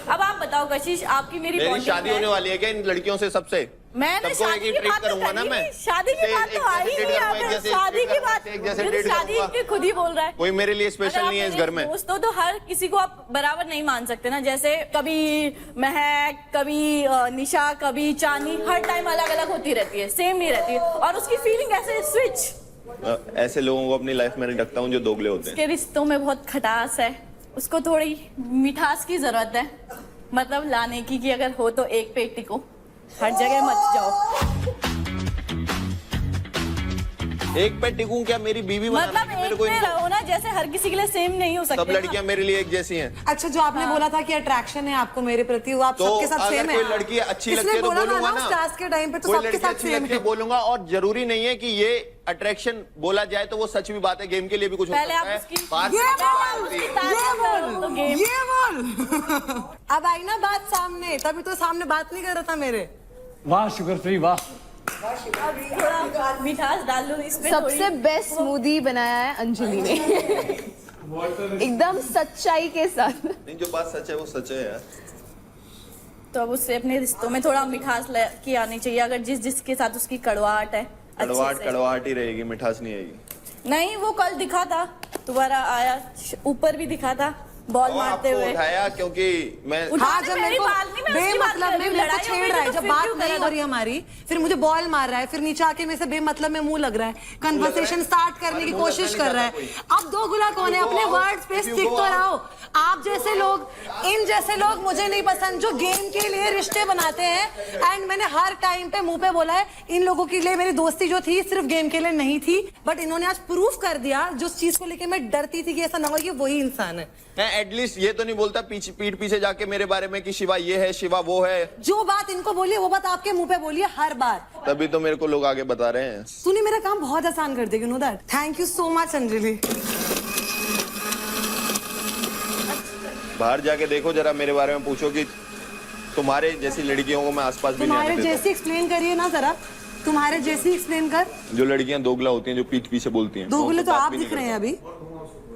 अब आप बताओ कशिश, आपकी मेरी मेरी bonding शादी है? होने वाली है क्या इन लड़कियों से? सबसे मैंने सबको एक शादी ही की ट्रीट बात तो करूंगा ना करी मैं। नहीं। शादी की बात तो आई नहीं यहाँ पे। शादी की बात मेरी शादी की खुद ही बोल रहा है। कोई मेरे लिए स्पेशल नहीं है इस घर में। दोस्तों तो हर किसी को आप बराबर नहीं मान सकते ना। जैसे कभी महक, कभी निशा, कभी चांदी, हर टाइम अलग अलग होती रहती है, सेम नहीं रहती है। और उसकी फीलिंग ऐसे स्विच। ऐसे लोगों को अपनी लाइफ में नहीं रखता हूँ जो दोगले होते हैं। उसके रिश्तों में बहुत खटास है, उसको थोड़ी मिठास की जरूरत है, मतलब लाने की, कि अगर हो तो एक पे टिको, हर जगह मत जाओ। एक पे टिकूं क्या? मेरी बीवी बनाना मतलब है मेरे एक को पे इनको। रहो ना, जैसे हर किसी के लिए सेम नहीं हो सकते। सब लड़कियां मेरे लिए एक जैसी हैं। अच्छा, जो आपने बोला था कि अट्रैक्शन है आपको मेरे प्रति, वो आप तो सबके साथ सेम अगर है। कोई लड़की अच्छी लगती है तो बोलूंगा ना। स्टार्स के टाइम पे तो कोई सबके लड़की साथ अच्छी सेम लगती है है। बोलूंगा। और जरूरी नहीं है कि ये अट्रैक्शन बोला जाए तो वो सच भी बात है। गेम के लिए भी कुछ हो पहले आप सकता है। उसकी बात तो गेम। ये बोल। अब आई ना बात सामने, तभी तो सामने बात नहीं कर रहा था मेरे। वाह शुगर फ्री, वाह। थोड़ा मिठास डाल लो इस पे। सबसे बेस्ट स्मूदी बनाया है अंजलि ने। एकदम सच्चाई के साथ। नहीं, जो बात सच है वो सच है यार। तो अब उससे अपने रिश्तों में थोड़ा मिठास की आनी चाहिए। अगर जिसके साथ उसकी कड़वाहट है, कड़वाहट ही रहेगी, मिठास नहीं आएगी। नहीं, वो कल दिखा था, दोबारा आया, ऊपर भी दिखा था बॉल मारते हुए। उठाया क्योंकि मैं हाँ, जब मेरे को बेमतलब में मेरे को छेड़ रहा है, जब बात नहीं हो रही हमारी, फिर मुझे बॉल मार रहा है, फिर नीचे आके मेरे से बेमतलब में मुंह लग रहा है, कन्वर्सेशन स्टार्ट करने की कोशिश कर रहा है। अब दो गुला कौन है? अपने वर्ड्स पे स्टिक तो रहो। आप जैसे लोग, इन जैसे लोग मुझे नहीं पसंद, जो गेम के लिए रिश्ते बनाते हैं। एंड मैंने हर टाइम पे मुंह पे बोला है, इन लोगों के लिए मेरी दोस्ती जो थी सिर्फ गेम के लिए नहीं थी, बट इन्होंने आज प्रूफ कर दिया जो चीज को लेके मैं डरती थी कि ऐसा ना हो, ये वही इंसान है। मैं एटलीस्ट ये तो नहीं बोलता पीठ पीछे जाके मेरे बारे में कि शिवा ये है, शिवा वो है। जो बात इनको बोली है वो बात आपके मुंह पे बोली है हर बार। तभी तो मेरे को लोग आगे बता रहे हैं। तूने मेरा काम बहुत आसान कर दिया, you know that. Thank you so much Anjali. बाहर जाके देखो जरा, मेरे बारे में पूछो कि तुम्हारे जैसी लड़कियों को मैं आसपास भी नहीं आने तुम्हारे देता। जैसी एक्सप्लेन करिए ना जरा, तुम्हारे जैसी एक्सप्लेन कर। जो लड़कियां दोगला होती हैं, जो पीठ पीछे बोलती हैं, दोगले तो बात आप भी दिख नहीं रहे हैं अभी।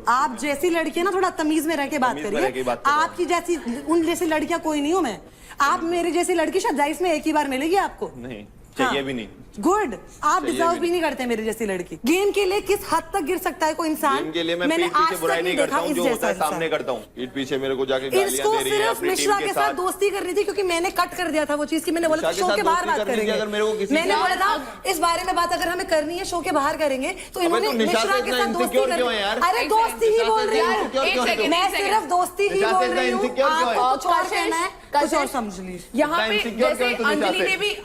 आप जैसी लड़कियां ना थोड़ा तमीज में रह के बात करिए। आपकी जैसी, उन जैसी लड़कियां कोई नहीं हूं मैं। आप मेरी जैसी लड़की शायद लाइफ में एक ही बार मिलेगी आपको। नहीं चाहिए भी नहीं। गुड, आप डिजर्व भी नहीं करते मेरी जैसी लड़की। गेम के लिए किस हद तक गिर सकता है कोई इंसान? गेम के लिए मैं पीठ पीछे बुराई नहीं करता हूं, जो होता है सामने करता हूं। पीठ पीछे मेरे को जाके गालियां इसको दे रही है सिर्फ अपनी मिश्रा टीम के साथ दोस्ती करनी थी, क्योंकि मैंने कट कर दिया था वो चीज की। मैंने बोला शो के बाहर बात करेंगे। मैंने बोला था इस बारे में बात अगर हमें करनी है शो के बाहर करेंगे, तो इन्होंने मिश्रा के साथ दोस्ती करनी। अरे दोस्ती ही बोल रही हूँ मैं, सिर्फ दोस्ती ही बोल रही हूँ। आपको कुछ और कहना है, कुछ और समझ लीजिए। यहाँ पे जैसे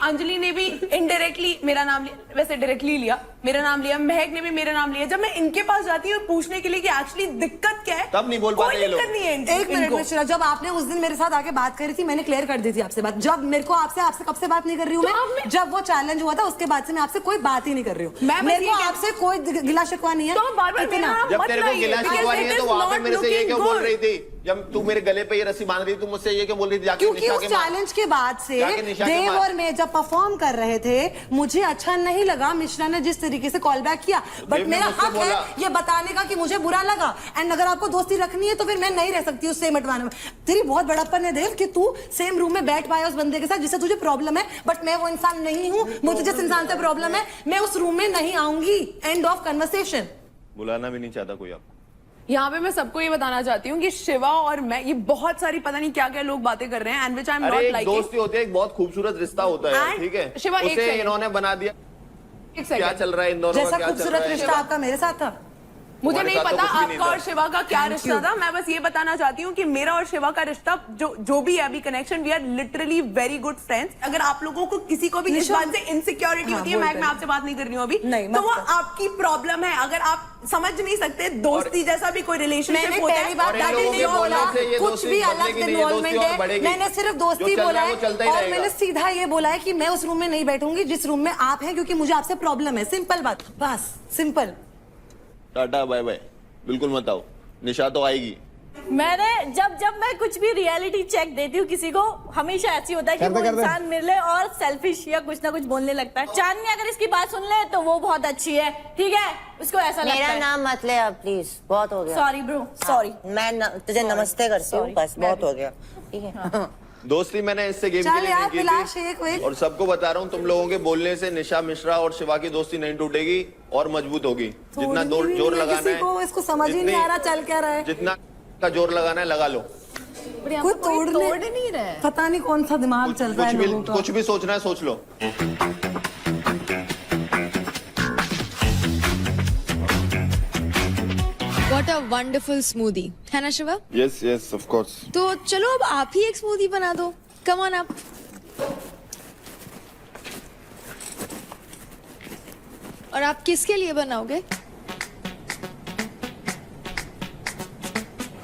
अंजलि ने भी इनडायरेक्टली मेरा नाम लिया, वैसे डायरेक्टली लिया, मेरा नाम लिया, महक ने भी मेरा नाम लिया। जब मैं इनके पास जाती हूँ पूछने के लिए कि एक्चुअली दिक्कत क्या है, तब नहीं बोल पाते ये लोग। दिक्कत नहीं है। एक मिनट मिश्रा, जब आपने उस दिन मेरे साथ आके बात करी थी, मैंने क्लियर कर दी थी आपसे बात। जब मेरे को आपसे कब से बात नहीं कर रही हूँ मैं, जब वो चैलेंज हुआ था उसके बाद से मैं आपसे कोई बात ही नहीं कर रही हूँ। मेरे को आपसे कोई गिला शिकवा नहीं है। जब तेरे को गिला शिकवा नहीं है तो वहां पे मेरे से ये क्यों बोल रही थी? जब तू मेरे गले पे ये रस्सी बांध रही थी, तुम मुझसे ये क्यों बोल रही थी? क्योंकि उस चैलेंज के बाद से देव और मैं जब परफॉर्म कर रहे थे, मुझे अच्छा नहीं लगा मिश्रा ने जिस तरीके से कॉल बैक किया। बट मेरा हक है ये बताने का कि मुझे बुरा लगा। एंड अगर आपको दोस्ती रखनी है तो फिर मैं नहीं रह सकती उस सेम अटवाने में। तेरी बहुत बड़प्पन है देव कि तू सेम रूम में बैठ पाया उस बंदे के साथ जिससे तुझे प्रॉब्लम है। बट मैं वो इंसान नहीं हूँ। मुझे जिस इंसान से प्रॉब्लम है मैं उस रूम में नहीं आऊंगी। End of conversation. बुलाना भी नहीं चाहता कोई आप। यहाँ पे मैं सबको ये बताना चाहती हूँ कि शिवा और मैं, ये बहुत सारी पता नहीं क्या क्या लोग बातें कर रहे हैं, and which I am not liking. दोस्ती होती है, एक बहुत खूबसूरत रिश्ता होता है, ठीक है? शिवा, उसे इन्होंने बना दिया। क्या चल रहा है इन दोनों का? जैसा खूबसूरत रिश्ता आपका मेरे साथ था, मुझे नहीं पता आपका और शिवा का क्या रिश्ता था। मैं बस ये बताना चाहती हूँ कि मेरा और शिवा का रिश्ता जो भी है अभी connection, we are literally very good friends. अगर आप लोगों को किसी को भी इस बात से इनसिक्योरिटी होती है, मैं आपसे बात नहीं कर रही हूँ अभी, तो वो आपकी प्रॉब्लम है। अगर आप समझ नहीं सकते दोस्ती जैसा भी कोई रिलेशनशिप होता है, कुछ भी अलग इन्वॉल्वमेंट है। मैंने सिर्फ दोस्ती बोला है और मैंने सीधा ये बोला है कि मैं उस रूम में नहीं बैठूंगी जिस रूम में आप हैं, क्योंकि मुझे आपसे प्रॉब्लम है। सिंपल बात, बस सिंपल। टाटा बाय बाय, बिल्कुल मत आओ। निशा तो आएगी। मैंने जब मैं कुछ भी रियलिटी चेक देती हूँ किसी को, हमेशा ऐसी होता है कि वो इंसान मिले और सेल्फिश या कुछ ना कुछ बोलने लगता है। चांदनी अगर इसकी बात सुन ले तो वो बहुत अच्छी है, ठीक है, उसको ऐसा लगता है। मेरा नाम मत ले अब प्लीज, बहुत हो गया। Sorry bro, sorry. मैं तुझे नमस्ते करती हूँ, बस बहुत हो गया, ठीक है। दोस्ती मैंने इससे गेम के लिए नहीं की थी, और सबको बता रहा हूँ तुम लोगों के बोलने से निशा मिश्रा और शिवा की दोस्ती नहीं टूटेगी और मजबूत होगी। जितना जोर लगाना है, इसको समझ ही नहीं आ रहा चल क्या रहा है। जितना का जोर लगाना है लगा लो। कोई तोड़ नहीं रहा है। पता नहीं कौन सा दिमाग चल रहा है लोगों का। कुछ भी सोचना है सोच लो। What a wonderful smoothie, है ना Shiva? Yes, yes, of course. तो चलो अब आप ही एक स्मूदी बना दो। Come on up. और आप किसके लिए बनाओगे?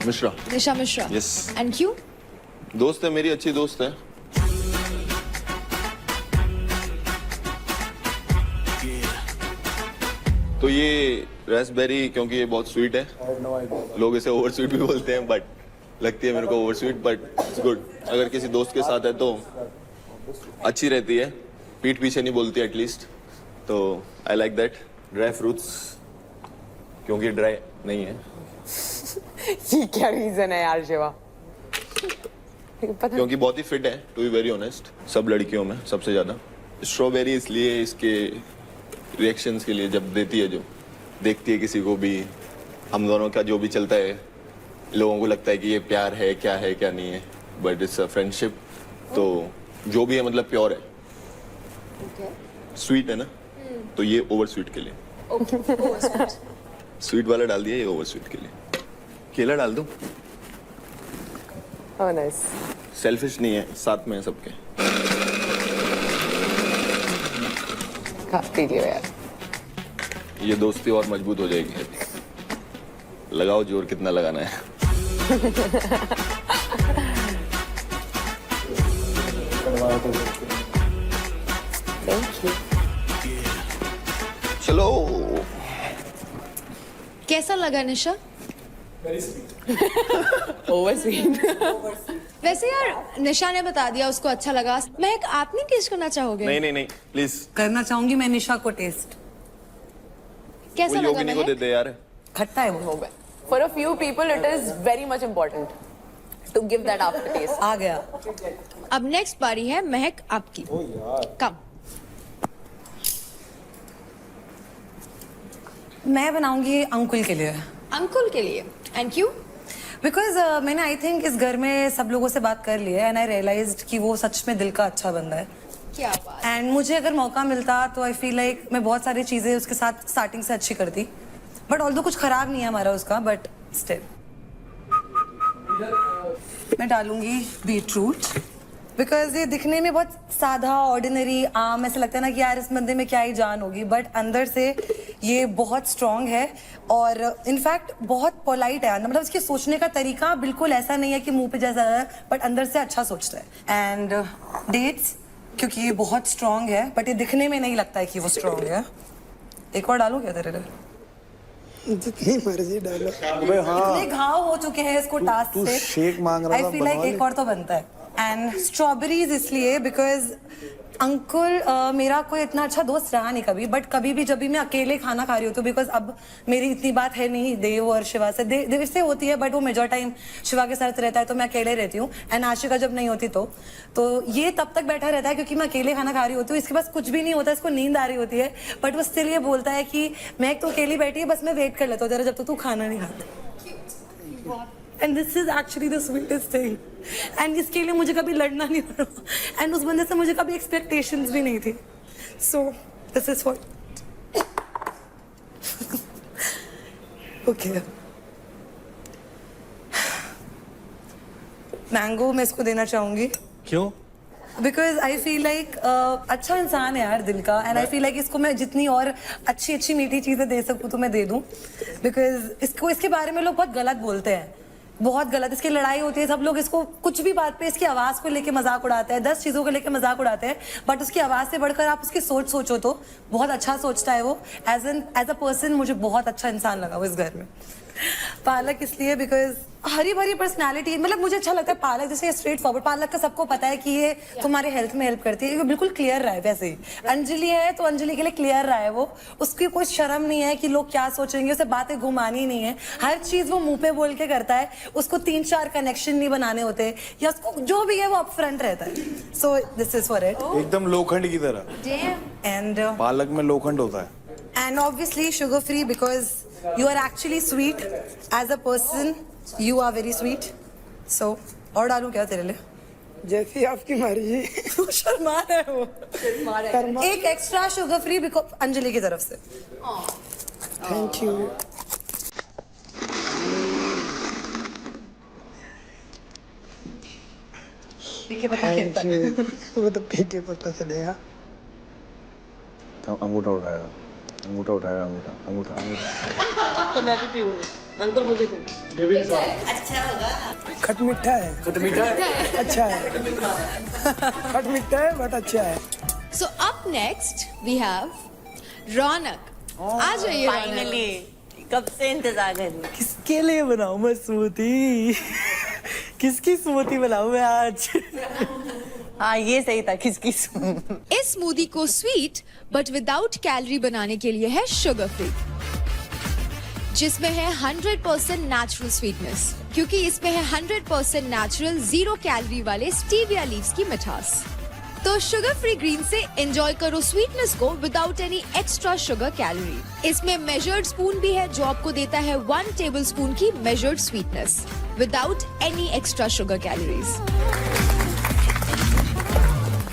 मिश्रा। निशा मिश्रा। Yes. And क्यों? दोस्त है मेरी, अच्छी दोस्त है। तो ये रास्पबेरी, क्योंकि ये बहुत स्वीट है, लोग इसे ओवर स्वीट भी बोलते हैं, बट लगती है मेरे को over sweet, but it's good. अगर किसी दोस्त के साथ है तो अच्छी रहती है, पीठ पीछे नहीं बोलती एटलीस्ट, तो I like that. Dry fruits, क्योंकि ड्राई नहीं है, ये क्या रीजन है यार शिवा? पता क्योंकि बहुत ही फिट है, टू बी वेरी ऑनेस्ट, सब लड़कियों में सबसे ज्यादा। स्ट्रॉबेरी इसलिए इसके रिएक्शंस के लिए, जब देती है, जो देखती है किसी को भी, हम दोनों का जो भी चलता है, लोगों को लगता है कि ये प्यार है क्या नहीं है, बट इट्स अ फ्रेंडशिप। तो जो भी है मतलब प्योर है। स्वीट है ना, तो ये ओवर स्वीट के लिए। स्वीट वाला डाल दिया, ये ओवर स्वीट के लिए। केला डाल दूं? Oh nice. सेल्फिश नहीं है, साथ में है सबके। पी लियो यार। ये दोस्ती और मजबूत हो जाएगी। लगाओ जोर, कितना लगाना है। Thank you. चलो। कैसा लगा निशा? Over sweet. वैसे यार निशा ने बता दिया उसको अच्छा लगा। महक, आप नहीं टेस्ट करना चाहोगे? नहीं प्लीज। करना चाहूंगी मैं निशा को टेस्ट। कैसा लगा योगिनी को दे महक? दे यार। खट्टा है वो। For a few people, it is very much important to give that aftertaste. आ गया। अब नेक्स्ट बारी है महक आपकी। कम। मैं बनाऊंगी अंकुल के लिए। अंकुल के लिए? एंड क्यों? बिकॉज मैंने आई थिंक इस घर में सब लोगों से बात कर ली है एंड आई रियलाइज्ड कि वो सच में दिल का अच्छा बंदा है। क्या बात। एंड मुझे अगर मौका मिलता तो आई फील लाइक मैं बहुत सारी चीज़ें उसके साथ स्टार्टिंग से अच्छी करती, बट ऑल्दो कुछ खराब नहीं है हमारा उसका, बट स्टिल मैं डालूंगी बीटरूट बिकॉज ये दिखने में बहुत सादा ऑर्डिनरी आम ऐसा लगता है ना कि यार इस बंदे में क्या ही जान होगी, बट अंदर से ये बहुत स्ट्रांग है और इनफैक्ट बहुत पोलाइट है। मतलब इसके सोचने का तरीका बिल्कुल ऐसा नहीं है कि मुंह पे जैसा है, बट अंदर से अच्छा सोचता है। एंड डेट्स, क्योंकि ये बहुत स्ट्रांग है बट ये दिखने में नहीं लगता है कि वो स्ट्रांग है। एक और डालूं क्या तेरे लिए? जितनी मर्जी डालो। अबे हाँ, इतने घाव हो चुके हैं इसको टास्क तू से। शेक मांग रहा था, आई फील लाइक बनवा एक ले। और तो बनता है। एंड स्ट्रॉबेरीज इसलिए बिकॉज अंकुल मेरा कोई इतना अच्छा दोस्त रहा नहीं कभी, बट कभी भी जब भी मैं अकेले खाना खा रही होती हूँ, बिकॉज अब मेरी इतनी बात है नहीं देव और शिवा से, देव से होती है बट वो मेजर टाइम शिवा के साथ रहता है तो मैं अकेले रहती हूँ। एंड आशिका जब नहीं होती तो ये तब तक बैठा रहता है क्योंकि मैं अकेले खाना खा रही होती हूँ, इसके पास कुछ भी नहीं होता, इसको नींद आ रही होती है, बट वो स्टिल ये बोलता है कि मैं तो अकेली बैठी है, बस मैं वेट कर लेता हूँ जरा जब तक तू खाना नहीं खाता। And this is actually the sweetest thing. And इसके लिए मुझे कभी लड़ना नहीं पड़ा एंड उस बंदे से मुझे कभी एक्सपेक्टेशंस भी नहीं थी। So this is what. Okay, mango मैं इसको देना चाहूंगी। क्यों? बिकॉज आई फील लाइक अच्छा इंसान है यार दिल का, एंड आई फील लाइक इसको मैं जितनी और अच्छी अच्छी मीठी चीज़ें दे सकूँ तो मैं दे दूँ, बिकॉज इसके बारे में लोग बहुत गलत बोलते हैं, बहुत गलत। इसकी लड़ाई होती है, सब लोग इसको कुछ भी बात पे इसकी आवाज़ को लेके मजाक उड़ाते हैं, 10 चीज़ों को लेके मजाक उड़ाते हैं, बट उसकी आवाज़ से बढ़कर आप उसकी सोच सोचो तो बहुत अच्छा सोचता है वो। एज अ पर्सन मुझे बहुत अच्छा इंसान लगा वो इस घर में। पालक इसलिए बिकॉज हरी भरी पर्सनालिटी, मतलब मुझे अच्छा लगता है पालक, जैसे स्ट्रेट फॉरवर्ड। पालक का सबको पता है कि ये तुम्हारे हेल्थ में हेल्प करती है, ये बिल्कुल क्लियर रहा है। वैसे ही अंजलि है तो अंजलि के लिए क्लियर रहा है वो, उसकी कोई शर्म नहीं है कि लोग क्या सोचेंगे, उसे बातें घुमानी नहीं है, हर चीज वो मुंह पे बोल के करता है, उसको 3-4 कनेक्शन नहीं बनाने होते, या उसको जो भी है वो अपफ्रंट रहता है। So this is for it. एकदम लोखंड की तरह। एंड पालक में लोखंड होता है। and obviously sugar free because you are actually sweet as a person, you are very sweet. So और डालूं क्या तेरे लिए? जैसी आपकी मर्जी। वो शर्मा रहा है वो। एक extra sugar free because Anjali की तरफ से। Thank you. Thank you. वो तो पी के पता चलेगा। अंगूठा उठाएगा, अंगूठा उठाएगा, अंगूठा खट मीठा है। खट मीठा है। अच्छा है। खट मीठा है बट अच्छा है। So up next we have रौनक। आ जाइए रौनक। फाइनली कब से इंतजार कर रही हूँ। किसके लिए बनाऊं मैं स्मूथी? किसकी स्मूथी बनाऊं मैं आज? हाँ ये सही था, किसकी इस स्मूदी को स्वीट बट विदाउट कैलोरी बनाने के लिए है शुगर फ्री। जिसमें है 100% नेचुरल स्वीटनेस, क्योंकि इसमें है 100% नेचुरल 0 कैलोरी वाले स्टीविया लीव्स की मिठास। तो शुगर फ्री ग्रीन से एंजॉय करो स्वीटनेस को without any extra sugar calorie. इसमें मेजर्ड स्पून भी है जो आपको देता है 1 टेबलस्पून की measured sweetness without any extra sugar calories.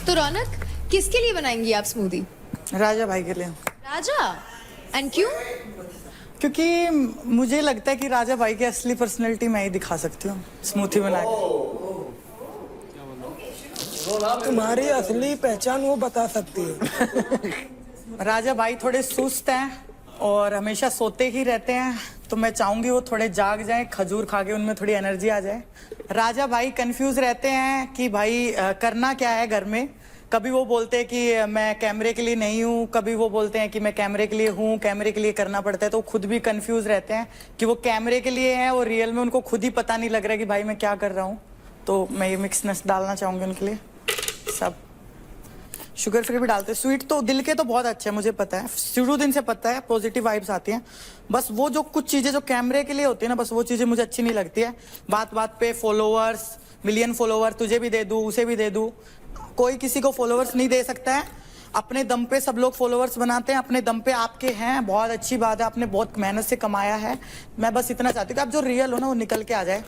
तो रौनक, किसके लिए बनाएंगी आप स्मूदी? राजा भाई के लिए। राजा? एंड क्यों? क्योंकि मुझे लगता है कि राजा भाई की असली पर्सनैलिटी मैं ही दिखा सकती हूँ स्मूथी बना के। तुम्हारी असली पहचान वो बता सकती है। राजा भाई थोड़े सुस्त हैं और हमेशा सोते ही रहते हैं, तो मैं चाहूंगी वो थोड़े जाग जाएं, खजूर खा के उनमें थोड़ी एनर्जी आ जाए। राजा भाई कंफ्यूज रहते हैं कि भाई करना क्या है घर में। कभी वो बोलते हैं कि मैं कैमरे के लिए नहीं हूँ, कभी वो बोलते हैं कि मैं कैमरे के लिए हूँ, कैमरे के लिए करना पड़ता है। तो खुद भी कंफ्यूज रहते हैं कि वो कैमरे के लिए है और रियल में उनको खुद ही पता नहीं लग रहा है कि भाई मैं क्या कर रहा हूँ। तो मैं ये मिक्सनेस डालना चाहूंगी उनके लिए। सब शुगर फ्री भी डालते हैं। स्वीट तो दिल के तो बहुत अच्छे हैं, मुझे पता है, शुरू दिन से पता है, पॉजिटिव वाइब्स आती हैं। बस वो जो कुछ चीजें जो कैमरे के लिए होती है ना, बस वो चीजें मुझे अच्छी नहीं लगती है। बात बात पे फॉलोअर्स, मिलियन फॉलोअर तुझे भी दे दूं, उसे भी दे दूं। कोई किसी को फॉलोअर्स नहीं दे सकता है। अपने दम पे सब लोग फॉलोअर्स बनाते हैं, अपने दम पे आपके हैं, बहुत अच्छी बात है, आपने बहुत मेहनत से कमाया है। मैं बस इतना चाहती हूँ कि आप जो रियल हो ना वो निकल के आ जाए।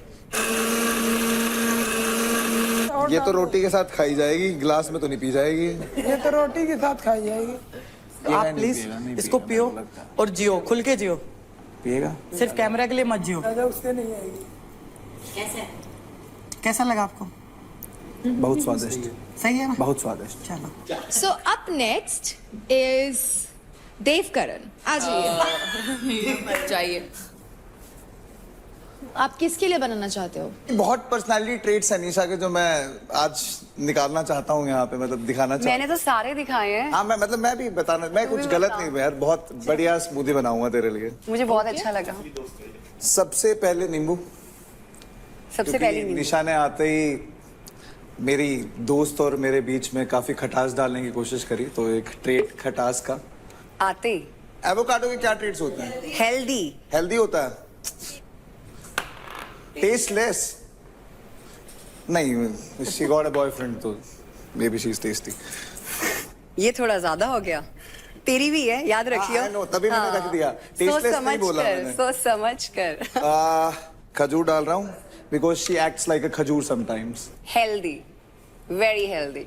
ये तो रोटी के साथ खाई जाएगी, गिलास में तो नहीं पी जाएगी। ये तो रोटी के साथ खाई जाएगी। तो आप प्लीज इसको पियो और जियो, खुल के जियो। पिएगा? सिर्फ कैमरा के लिए मत जियो। राजा उससे नहीं आएगी। कैसा लगा आपको? बहुत स्वादिष्ट। सही है ना? बहुत स्वादिष्ट। चलो। So up next is Devkaran. आ जाइए। चाहिए। आप किसके लिए बनाना चाहते हो? बहुत पर्सनालिटी ट्रेट्स है निशा के जो मैं आज निकालना चाहता हूँ यहाँ पे, मतलब दिखाना चाहता हूँ। मैंने तो सारे दिखाए हैं। हाँ, मैं भी बताना, मैं कुछ गलत नहीं यार, बहुत बढ़िया स्मूदी बनाऊंगा तेरे लिए। मुझे बहुत अच्छा लगा। सबसे पहले नींबू। सबसे पहले नींबू। निशा ने आते ही मेरी दोस्त और मेरे बीच में काफी खटास डालने की कोशिश करी, तो एक ट्रेट खटास का। आते एवोकाडो के क्या ट्रेट्स होते हैं? हेल्दी होता है, टेस्टलेस नहीं। शी गॉट अ बॉयफ्रेंड, तो may be she is tasty. ये थोड़ा ज्यादा हो गया। तेरी भी है, याद रखियो। तभी मैंने रख दिया। टेस्टलेस नहीं बोला मैंने। सोच समझ कर। खजूर डाल रहा हूँ बिकॉज शी एक्ट्स लाइक अ खजूर समटाइम्स। Healthy, very healthy.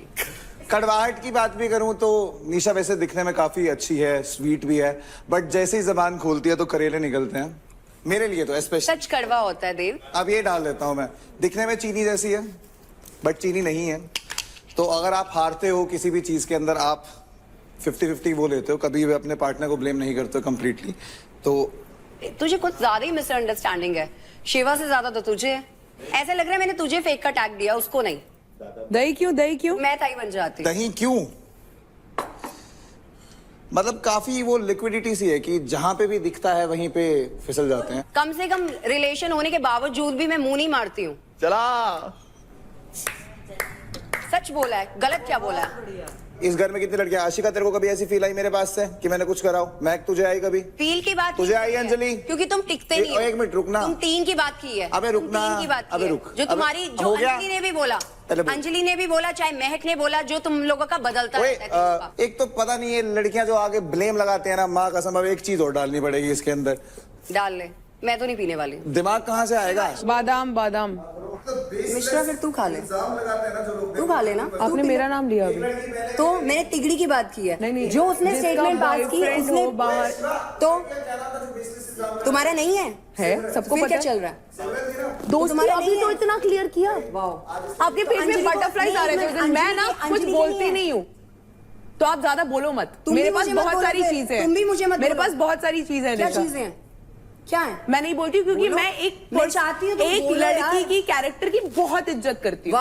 कड़वाहट की बात भी करूं तो निशा वैसे दिखने में काफी अच्छी है, स्वीट भी है, बट जैसे ही जबान खोलती है तो करेले निकलते हैं मेरे लिए तो स्पेशल। सच कड़वा होता है देव। अब ये डाल देता हूं मैं। दिखने में चीनी जैसी है बट चीनी नहीं है। तो अगर आप हारते हो किसी भी चीज के अंदर, आप 50-50 वो लेते हो, कभी भी अपने पार्टनर को ब्लेम नहीं करते हो कंप्लीटली। तो तुझे कुछ ज्यादा ही मिसअंडरस्टैंडिंग है। शिवा से ज्यादा तो तुझे है। ऐसा लग रहा है मैंने तुझे फेक का टैग दिया, उसको नहीं। दही क्यों? मैं ताई बन जाती। दही क्यों? मतलब काफी वो लिक्विडिटी सी है कि जहां पे भी दिखता है वहीं पे फिसल जाते हैं। कम से कम रिलेशन होने के बावजूद भी मैं मुंह नहीं मारती हूँ। चला। सच बोला है, गलत क्या बोला है? इस घर में कितनी लड़कियां? आशिका, तेरे को कभी ऐसी फील आई मेरे पास से कि मैंने कुछ करा हो? महक, तुझे आई कभी फील की बात तुझे आई अंजलि? क्योंकि तुम टिकते नहीं हो। एक मिनट रुकना। तुम 3 की बात की है। अबे रुकना। तुम 3 की बात की अबे है। रुक। जो तुम्हारी, जो हो गया? अंजलि ने भी बोला, बोल। अंजलि ने भी बोला, चाहे महक ने बोला, जो तुम लोगों का बदलता रहता है तीनों का। एक तो पता नहीं, ये लड़कियां जो आगे ब्लेम लगाते हैं ना, माँ कसम, अब एक चीज और डालनी पड़ेगी इसके अंदर। डाल ले, मैं तो नहीं पीने वाली। दिमाग कहाँ से आएगा? बादाम। मिश्रा, फिर तू खा ले। तू खा लेना। आपने मेरा नाम लिया अभी। तो मैंने तिगड़ी की बात की है। नहीं, जो उसने स्टेटमेंट पास की, उसने बाहर तो तुम्हारा नहीं है सबको फिर पता क्या है? चल रहा है? दोस्ती अभी तो इतना क्लियर किया। आपके पेट में बटरफ्लाईज आ रहे थे, मैं ना कुछ बोलती नहीं हूँ, तो आप ज्यादा बोलो मत। मेरे पास बहुत सारी चीजें, तुम भी मुझे मत। मेरे पास बहुत सारी चीजें हैं। क्या चीजें हैं? क्या है? मैं नहीं बोलती क्योंकि मैं एक चाहती हूँ एक लड़की की कैरेक्टर की बहुत इज्जत करती हूँ।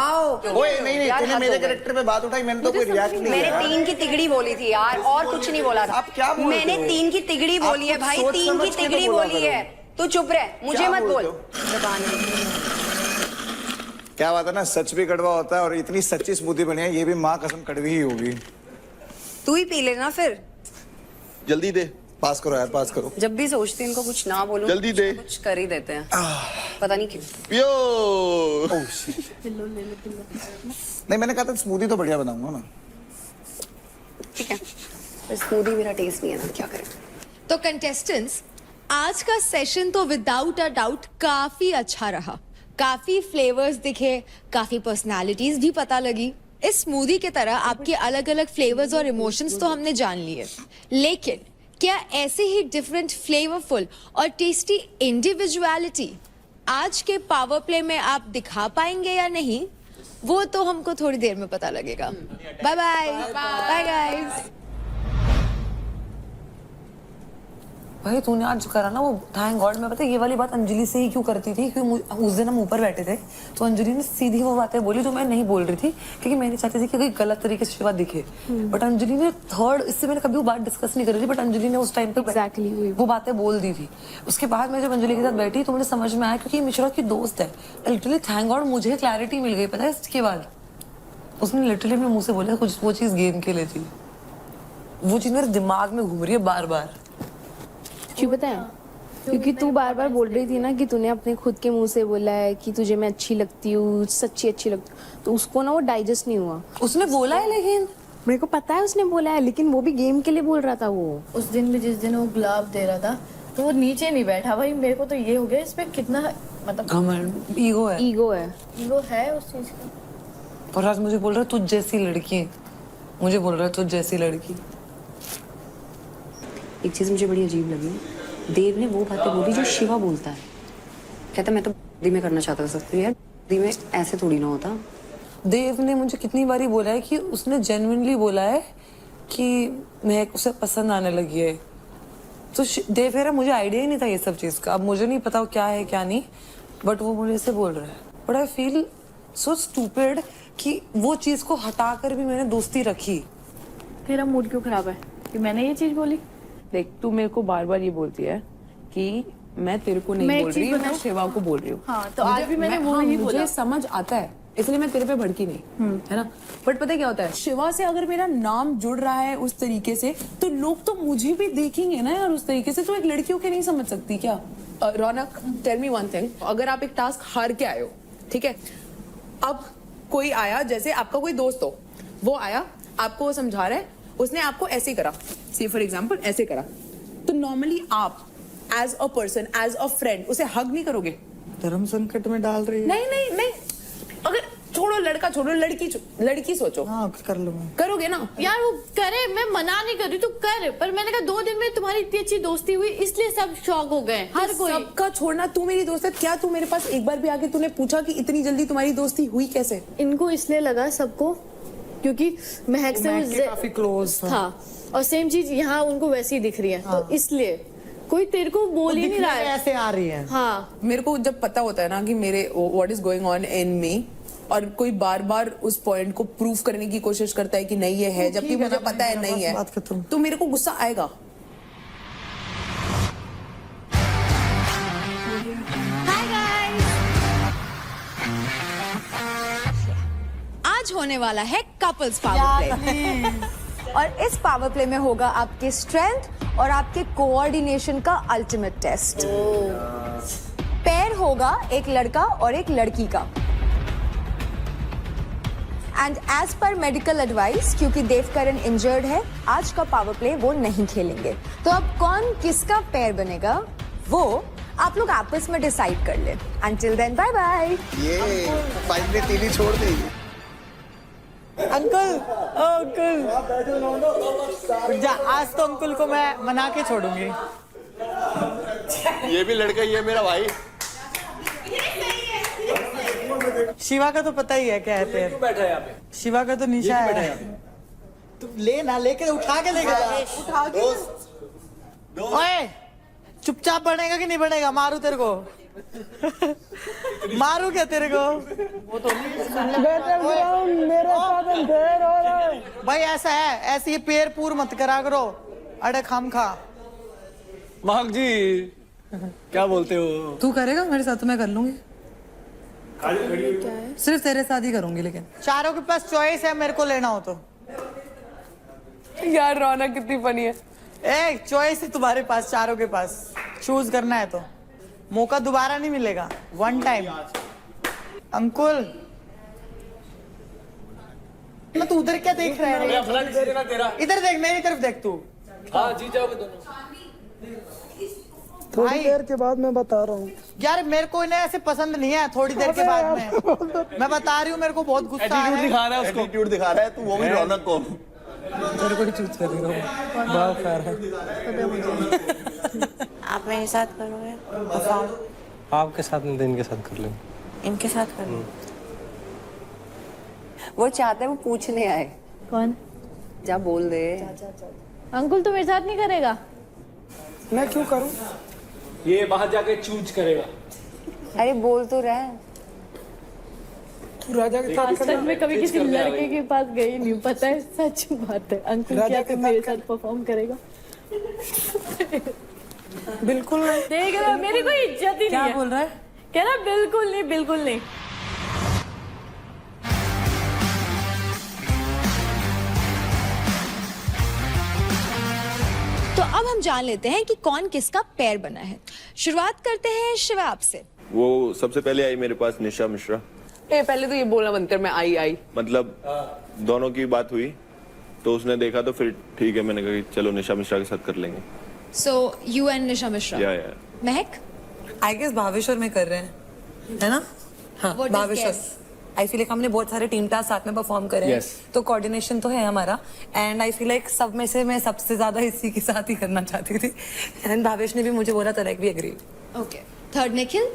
ओए नहीं, तूने मेरे कैरेक्टर पे बात उठाई, मैंने तो कोई रिएक्ट नहीं मैंने किया। 3 की तिगड़ी बोली थी यार, और कुछ नहीं बोला था। आप क्या बोल रहे हो? मैंने 3 की तिगड़ी बोली है भाई, 3 की तिगड़ी बोली है। तू चुप रह, मुझे मत बोल। क्या बात है ना, सच भी कड़वा होता है, और इतनी सच्ची स्मूदी बनी है, ये भी माँ कसम कड़वी ही होगी। तू ही पी लेना फिर। जल्दी दे। पास करो यार, पास करो। जब भी सोचती हूँ इनको कुछ ना बोलूं, जल्दी दे। कुछ कर ही देते हैं, पता नहीं क्यों। पियो। नहीं, मैंने कहा था स्मूदी तो बढ़िया बनाऊंगा ना। ठीक है, पर स्मूदी मेरा टेस्ट नहीं है ना, क्या करें। तो कंटेस्टेंट्स, आज का सेशन तो विदाउट अ डाउट काफी अच्छा रहा। काफी फ्लेवर्स दिखे, काफी पर्सनालिटीज भी पता लगी। इस स्मूदी की तरह आपके अलग अलग फ्लेवर्स और इमोशंस तो हमने जान लिए, लेकिन क्या ऐसे ही डिफरेंट, फ्लेवरफुल और टेस्टी इंडिविजुअलिटी आज के पावर प्ले में आप दिखा पाएंगे या नहीं, वो तो हमको थोड़ी देर में पता लगेगा। Bye bye bye guys. भाई तूने आज जो करा ना, वो थैंक गॉड। मैं पता है ये वाली बात अंजलि से ही क्यों करती थी, क्योंकि उस दिन हम ऊपर बैठे थे तो अंजलि ने सीधी वो बातें बोली जो मैं नहीं बोल रही थी, क्योंकि मैं नहीं चाहती थी कि कोई गलत तरीके से शिवा दिखे। बट अंजलि ने इससे मैंने कभी वो बात डिस्कस नहीं करी थी, बट अंजलि ने उस टाइम पे Exactly वो बातें बोल दी थी। उसके बाद मैं जब अंजलि के साथ बैठी तो मुझे समझ में आया, क्योंकि मिश्रा की दोस्त है। लिटरली थैंक गॉड मुझे क्लैरिटी मिल गई। पता है इसके बाद उसने लिटरली अपने मुंह से बोला कुछ, वो चीज गेम के लिए थी, वो चीज मेरे दिमाग में घूम रही है बार बार। क्यों पता है? क्योंकि तू बार बार बोल रही थी ना कि तूने अपने खुद के मुंह से बोला है कि तुझे मैं अच्छी लगती हूँ, सच्ची अच्छी लगती हूँ, तो उसको ना वो डाइजेस्ट नहीं हुआ। उसने बोला है, लेकिन मेरे को पता है उसने बोला है, लेकिन वो भी गेम के लिए बोल रहा था। वो उस दिन भी जिस दिन वो गुलाब दे रहा था तो वो नीचे नहीं बैठा। भाई मेरे को तो ये हो गया, इस पे कितना मतलब घमंड, ईगो है। ईगो है, ईगो है उस चीज का। और आज मुझे बोल रहा है तुझ जैसी लड़की है, मुझे बोल रहा है तुझ जैसी लड़की। एक चीज मुझे बड़ी अजीब लगी, देव ने वो बातें बोली जो शिवा बोलता है। कहता मैं तो दी में करना चाहता था सब, यार दी में ऐसे थोड़ी ना होता। देव ने मुझे कितनी बारी बोला है कि उसने जेन्युइनली बोला है कि महक उसे पसंद आने लगी है। तो देव कह रहा मुझे आइडिया ही नहीं था ये सब चीज का। अब मुझे नहीं पता क्या है क्या नहीं, बट वो मुझे से बोल रहा है। But I feel so stupid कि वो चीज को हटाकर भी मैंने दोस्ती रखी। तेरा मूड क्यों खराब है कि मैंने ये चीज बोली? देख तू मेरे को बार बार ये बोलती है कि मैं तेरे को नहीं बोल रही, मैं शिवा को बोल रही हूँ। हाँ, तो आज भी मैंने वो ही बोला। मुझे समझ आता है, इसलिए मैं तेरे पे भड़की नहीं, है ना। बट पता है क्या होता है, शिवा से अगर मेरा नाम जुड़ रहा है उस तरीके से, तो लोग तो मुझे भी देखेंगे ना यार उस तरीके से। तो एक लड़कियों के नहीं समझ सकती क्या? रौनक, टेल मी वन थिंग, अगर आप एक टास्क हार के आए हो, ठीक है, अब कोई आया, जैसे आपका कोई दोस्त हो, वो आया, आपको वो समझा रहा है, उसने आपको ऐसे करा, सी फॉर एग्जाम्पल ऐसे करा, तो नॉर्मली आप as a person, as a friend उसे हग नहीं करोगे। धर्म संकट में डाल रही है। नहीं नहीं नहीं, अगर छोड़ो लड़का, छोड़ो लड़की सोचो। हाँ कर लो, करोगे ना यार वो करे, मैं मना नहीं कर रही, तू कर। पर मैंने कहा 2 दिन में तुम्हारी इतनी अच्छी दोस्ती हुई, इसलिए सब शॉक हो गए, हर कोई। सबका छोड़ना, तू मेरी दोस्त है, क्या तू मेरे पास एक बार भी आके तूने पूछा कि इतनी जल्दी तुम्हारी दोस्ती हुई कैसे? इनको इसलिए लगा सबको क्योंकि महक से काफी क्लोज था, और सेम चीज यहाँ उनको वैसी ही दिख रही है। तो इसलिए कोई तेरे को बोल ही नहीं रहा है, ऐसे आ रही है। हाँ, मेरे को जब पता होता है ना कि मेरे what is going on in me, और कोई बार बार उस पॉइंट को प्रूफ करने की कोशिश करता है कि नहीं ये है, जबकि मुझे पता है नहीं है, तो मेरे को गुस्सा आएगा। आज होने वाला है कपल्स पावर प्ले, और इस पावर प्ले में होगा आपके स्ट्रेंथ और आपके कोऑर्डिनेशन का अल्टीमेट टेस्ट। पेयर होगा एक लड़का और एक लड़की का, and as per medical advice, क्योंकि देवकरण इंजर्ड है, आज का पावर प्ले वो नहीं खेलेंगे। तो अब कौन किसका पेयर बनेगा वो आप लोग आपस में डिसाइड कर ले। Until then bye bye. ये फाइनली तीन छोड़ दी। अंकल, अंकल जा, आज तो अंकल को मैं मना के छोड़ूंगी। ये भी लड़का, ये मेरा भाई। शिवा का तो पता ही है क्या है पेड़। बैठा है यहाँ पे, शिवा का तो निशा है। तू ले ना, लेके उठा के लेके जा। उठा के। ओए चुपचाप बढ़ेगा कि नहीं बढ़ेगा? मारू तेरे को। मारू क्या तेरे को? वो तो मेरे साथ अंधेर हो रहा है। भाई ऐसा है, ऐसे ही पैर पूर मत करा करो, अड़े खाम खा। महक जी क्या बोलते हो? तू करेगा मेरे साथ तो मैं कर लूंगी, सिर्फ तेरे साथ ही करूंगी। लेकिन चारों के पास चॉइस है, मेरे को लेना हो तो। यार रौनक कितनी फनी है। एक चॉइस है तुम्हारे पास, चारों के पास चूज करना है तो मौका दोबारा नहीं मिलेगा, वन टाइम। अंकुल मैं, तू उधर क्या देख रहा है? इधर देख, मेरी तरफ देख तू। हाँ जीत जाओगे दोनों। थोड़ी देर के बाद मैं बता रहा हूँ यार मेरे को इन्हें ऐसे पसंद नहीं है, थोड़ी देर के बाद में मैं बता रही हूँ, मेरे को बहुत गुस्सा है। दिखा रहा है उसको, एटीट्यूड दिखा रहा है तू, वो भी रौनक को। मेरे को चूज करेगा, बहुत प्यार है। आप मेरे साथ करोगे? आपके साथ नहीं, इनके साथ कर ले। इनके साथ करो। वो चाहता है, वो पूछने आए। कौन? जा बोल दे। अंकुल तो मेरे साथ नहीं करेगा। मैं क्यों करूँ? ये बाहर जाके चूज करेगा। अरे बोल तो रहा है। तू राजा के साथ आज तक मैं कभी किसी लड़के के पास गई नहीं, पता है, सच बात है। अंकुल क्या के मेरे साथ परफॉर्म करेगा? बिल्कुल नहीं। देख रहे हो, मेरी कोई इज्जत ही नहीं है। क्या बोल रहा है? कह रहा बिल्कुल नहीं, बिल्कुल नहीं। तो अब हम जान लेते हैं कि कौन किसका पैर बना है। शुरुआत करते हैं शिवा आपसे। वो सबसे पहले आई मेरे पास निशा मिश्रा। पहले तो ये बोलना बनता है, मैं आई मतलब दोनों की बात हुई तो उसने देखा तो फिर ठीक है, मैंने कहा कि चलो निशा मिश्रा के साथ कर लेंगे। So you and Nisha Mishra. या महक? आई गेस भावेश्वर में कर रहे हैं, है ना? हाँ, What is Bhaveshwar. guess? I feel like हमने बहुत सारे टीम टास्क साथ में परफॉर्म करे हैं, Yes. तो कोऑर्डिनेशन तो है हमारा। एंड आई फील लाइक सब में से मैं सबसे ज्यादा इसी के साथ ही करना चाहती थी। एंड भावेश ने भी मुझे बोला था, like we agree. Okay, third Nikhil.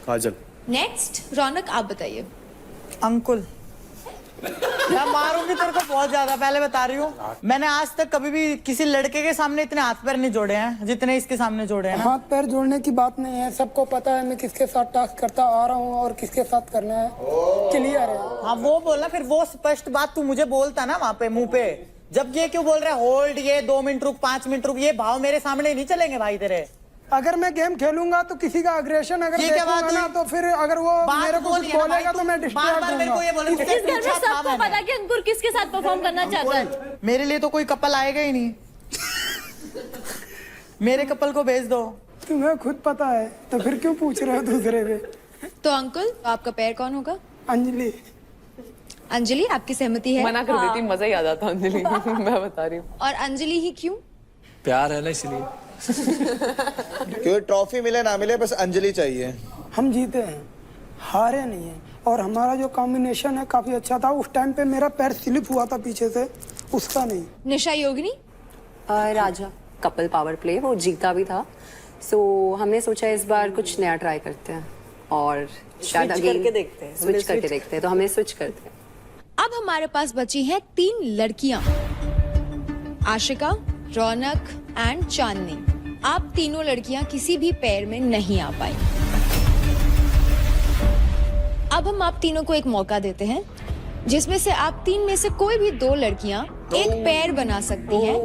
Kajal. Next Raunak, आप बताइए। अंकुल मैं मारूंगी तेरे को बहुत ज्यादा, पहले बता रही हूँ। मैंने आज तक कभी भी किसी लड़के के सामने इतने हाथ पैर नहीं जोड़े हैं जितने इसके सामने जोड़े हैं ना। हाथ पैर जोड़ने की बात नहीं है, सबको पता है मैं किसके साथ टास्क करता आ रहा हूँ और किसके साथ करना है, क्लियर है। हाँ वो बोला, फिर वो स्पष्ट बात तू मुझे बोलता ना वहाँ पे मुंह पे। जब ये क्यों बोल रहा है होल्ड, ये 2 मिनट रुक, 5 मिनट रुक, ये भाव मेरे सामने नहीं चलेंगे भाई तेरे। अगर मैं गेम खेलूंगा तो किसी का अग्रेशन अगर ये क्या देखूंगा बात ना हुई? तो फिर अगर वो मेरे को कुछ बोलेगा तो मैं डिस्टर्ब मेरे को ये बोलेगा। इस घर में सबको पता है कि अंकुर किसके साथ परफॉर्म करना चाहता है। मेरे लिए तो कोई कपल आएगा ही नहीं। मेरे कपल को भेज दो। तुम्हें खुद पता है तो फिर क्यों पूछ रहे हो दूसरे पे? तो अंकुल, आपका पैर कौन होगा? अंजलि। अंजलि, आपकी सहमति है? मना कर देती, मजा ही आ जाता अंजलि। मैं बता रही हूँ। और अंजलि ही क्यों? प्यार है ना इसलिए। क्योंकि ट्रॉफी मिले ना मिले बस अंजलि चाहिए। हम जीते हैं, हारे नहीं है, और हमारा जो कॉम्बिनेशन है काफी अच्छा था। उस टाइम पे मेरा पैर स्लिप हुआ था पीछे से, उसका नहीं। निशा योगिनी? राजा कपल पावर प्ले, वो जीता भी था, सो हमने सोचा इस बार कुछ नया ट्राई करते हैं और शायद स्विच करके देखते हैं। स्विच करके देखते हैं, तो हमें स्विच करते हैं। अब हमारे पास बची हैं 3 लड़कियां, आशिका, रौनक एंड चांदनी। आप तीनों लड़कियां किसी भी पैर में नहीं आ पाई। अब हम आप तीनों को एक मौका देते हैं जिसमें से आप 3 में से कोई भी 2 लड़कियां एक पैर बना सकती हैं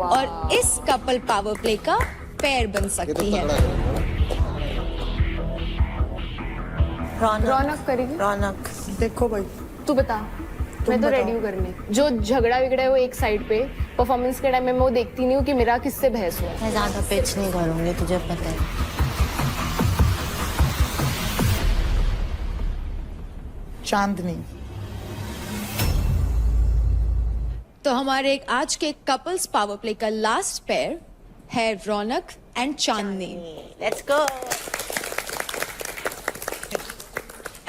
और इस कपल पावर प्ले का पैर बन सकती है। रौनक करेगी। रौनक देखो भाई, तू बता। मैं तो रेडी हूँ करने। जो झगड़ा विगड़ा है वो एक साइड पे, परफॉर्मेंस के टाइम में मैं वो देखती नहीं हूँ कि मेरा किससे बहस हुआ। मैं ज्यादा पिच नहीं करूंगी, तुझे पता है। चांदनी। तो हमारे आज के कपल्स पावर प्ले का लास्ट पेयर है Raunak and Chandni. Let's go.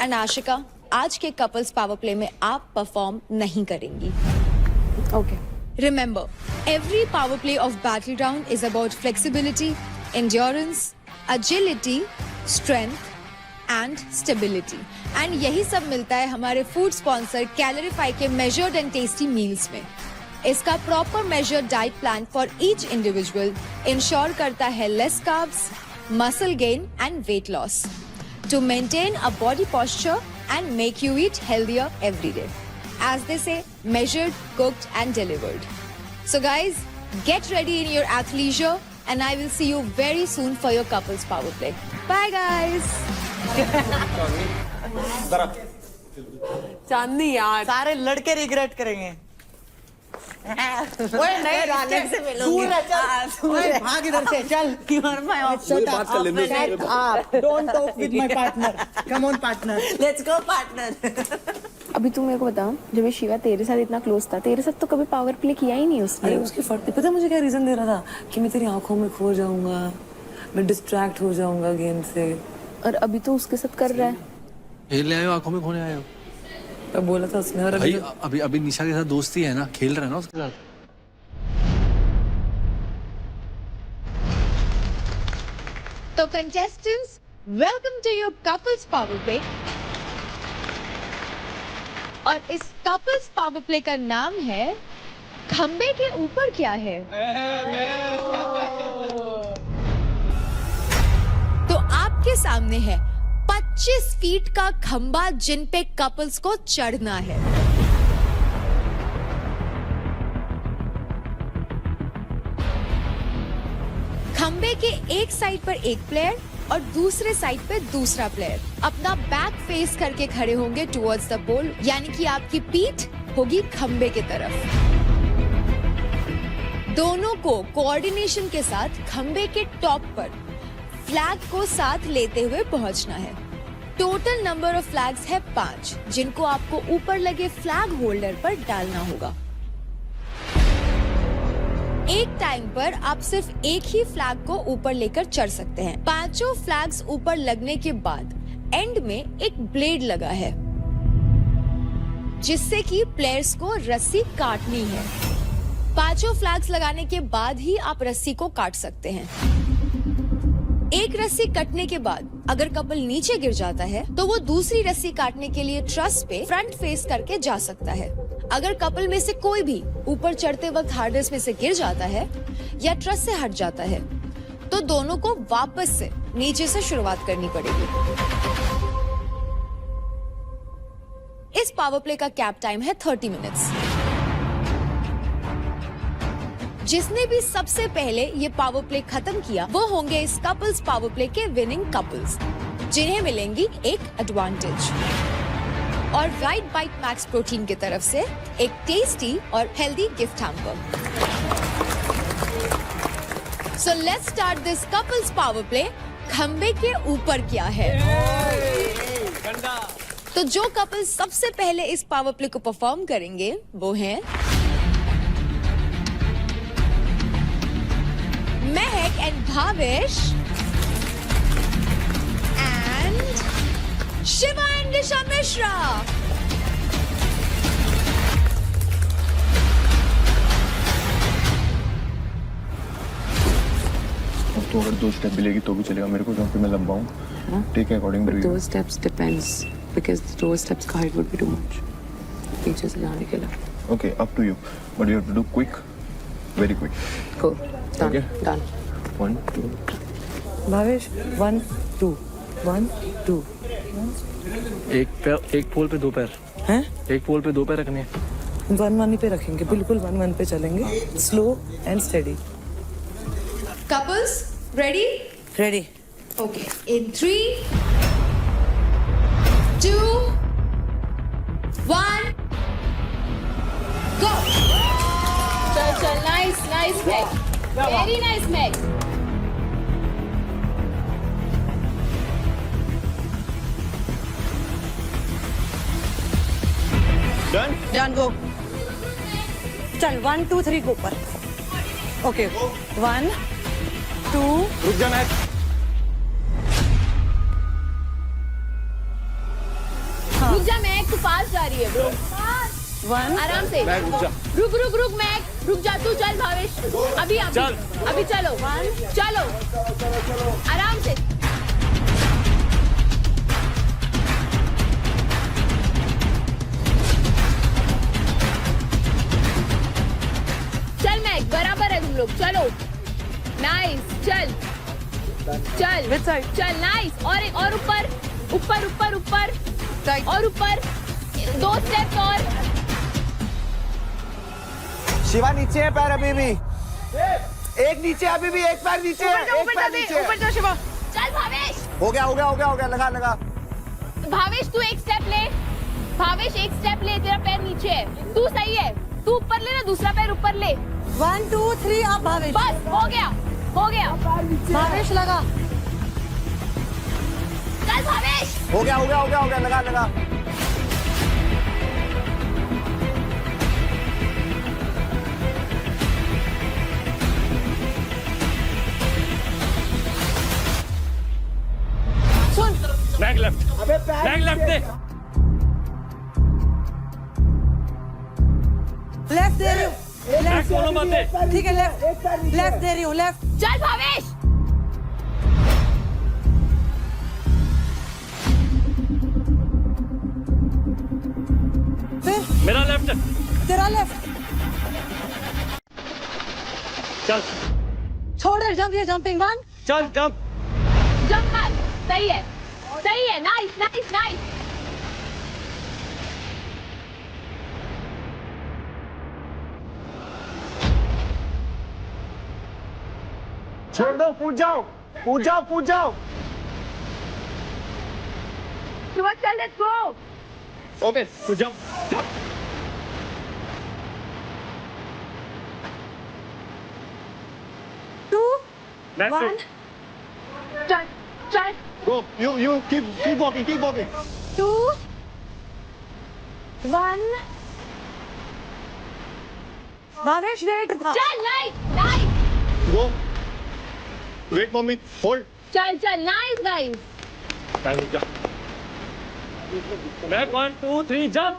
And Ashika, आज के कपल्स पावर प्ले में आप परफॉर्म नहीं करेंगी। Okay. Remember, every power play of Battleground is about flexibility, endurance, agility, strength and stability. And यही सब मिलता है हमारे फूड स्पॉन्सर कैलोरीफाई के measured and tasty meals में। इसका proper measured diet plan for each individual ensure करता है less carbs, muscle gain and weight loss to maintain a body posture and make you eat healthier every day. As they say, measured, cooked and delivered. So guys, get ready in your athleisure and I will see you very soon for your couples power play. Bye guys. चांदनी यार, सारे लड़के regret करेंगे। ओए नहीं रौनक से मिलूंगी। ओए, भाग इधर से चल। बात कर लेने दो। Don't talk with my partner. Come on partner. Let's go partner. अभी तू मेरे को बता, जब ये शिवा तेरे साथ इतना क्लोज था, तेरे साथ तो कभी पावर प्ले किया ही नहीं उसने। अरे उसकी फट पता है मुझे क्या रीजन दे रहा था कि मैं तेरी आंखों में खो जाऊंगा, मैं डिस्ट्रैक्ट हो जाऊंगा गेम से। और अभी तो उसके साथ कर रहा है। खेल आए हो, आंखों में खोने आए हो तब बोला था उसने। और भाई, अभी अभी निशा के साथ दोस्ती है ना, खेल रहा है ना उसके साथ। तो contestants, welcome to your couples power play. और इस कपल्स पावर प्ले का नाम है खंबे के ऊपर क्या है। तो आपके सामने है 25 फीट का खंबा जिन पे कपल्स को चढ़ना है। खंबे के एक साइड पर एक प्लेयर और दूसरे साइड पे दूसरा प्लेयर अपना बैक फेस करके खड़े होंगे टुवर्ड्स द पोल, यानी कि आपकी पीठ होगी खंबे की तरफ। दोनों को कोऑर्डिनेशन के साथ खंबे के टॉप पर फ्लैग को साथ लेते हुए पहुंचना है। टोटल नंबर ऑफ फ्लैग्स है 5, जिनको आपको ऊपर लगे फ्लैग होल्डर पर डालना होगा। एक टाइम पर आप सिर्फ एक ही फ्लैग को ऊपर लेकर चढ़ सकते हैं। 5 फ्लैग्स ऊपर लगने के बाद एंड में एक ब्लेड लगा है, जिससे कि प्लेयर्स को रस्सी काटनी है। 5 फ्लैग्स लगाने के बाद ही आप रस्सी को काट सकते हैं। एक रस्सी कटने के बाद अगर कपल नीचे गिर जाता है तो वो दूसरी रस्सी काटने के लिए ट्रस पे फ्रंट फेस करके जा सकता है। अगर कपल में से कोई भी ऊपर चढ़ते वक्त हार्नेस में से गिर जाता है या ट्रस से हट जाता है तो दोनों को वापस से नीचे से शुरुआत करनी पड़ेगी। इस पावर प्ले का कैप टाइम है 30 मिनट्स। जिसने भी सबसे पहले ये पावर प्ले खत्म किया वो होंगे इस कपल्स पावर प्ले के विनिंग कपल्स, जिन्हें मिलेंगी एक एडवांटेज और राइट बाइट मैक्स प्रोटीन की तरफ से एक टेस्टी और healthy gift hamper. So let's start this couples power play. खंबे के ऊपर क्या है? तो जो कपल सबसे पहले इस पावर प्ले को परफॉर्म करेंगे वो हैं Mahak and Bhavesh and Shiva and Nisha Mishra. तो अगर 2 स्टेप मिलेगी तो भी चलेगा मेरे को, क्योंकि मैं लंबा हूँ। Take according to you. 2 steps depends because 2 steps का height would be too much पीछे से जाने के लिए। Okay, up to you. But you have to do quick, very quick. Go. Done. Okay. Done. 1, 2. Bhavesh 1 2 1 2। एक पोल पे 2 पैर हैं? एक पोल पे 2 पैर रखने हैं। 1-1 पे रखेंगे, बिल्कुल 1-1 पे चलेंगे, slow and steady. Couples, ready? Ready. Okay. In 3, 2, 1, go! चल, nice, Meg. Very nice, Meg. Done go. चल 1 2 3 go ऊपर। ओके 1 2। रुक जा मैच। रुक जा मैग, तू पास जा रही है ब्रो। 1 आराम से रुक मैग, रुक जा तू। चल भावेश, अभी चलो चलो आराम से। चल मैग, बराबर है तुम लोग, चलो। नाइस, चल चल नाइस। और एक और ऊपर और ऊपर 2 स्टेप और। शिवा नीचे है पैर अभी भी, एक नीचे अभी भी, एक पैर नीचे है, एक पैर नीचे है। शिवा चल भावेश, हो गया लगा। भावेश तू एक स्टेप ले, तेरा पैर नीचे है, तू सही है। तू ऊपर ले ना, दूसरा पैर ऊपर ले। 1 2 3 अब भावेश। बस हो गया, हो गया। भावेश लगा। चल भावेश। हो गया हो गया हो गया हो गया, लगा लगा। बैक लेफ्ट, बैक लेफ्ट दे। लेफ्ट दे रही हूँ। बैक दोनों मत दे। ठीक है, लेफ्ट लेफ्ट दे रही हूँ, लेफ्ट। चल भावेश। फिर मेरा लेफ्ट। तेरा लेफ्ट। चल छोड़ दे, जंप, ये जंपिंग 1। चल जंप। जंप कर, सही है, सही है, नाइस नाइस नाइस। छोड़ दो, कूद जाओ कूद जाओ कूद जाओ। चल, लेट्स गो। ओके तू जंप। 2 That's 1 it. चल चल। Go. You keep walking, keep walking. 2 1 Bhavesh wait. चल, nice nice. Go. Wait for me. Hold. चल चल, nice guys. Time to jump. Back 1 2 3 jump.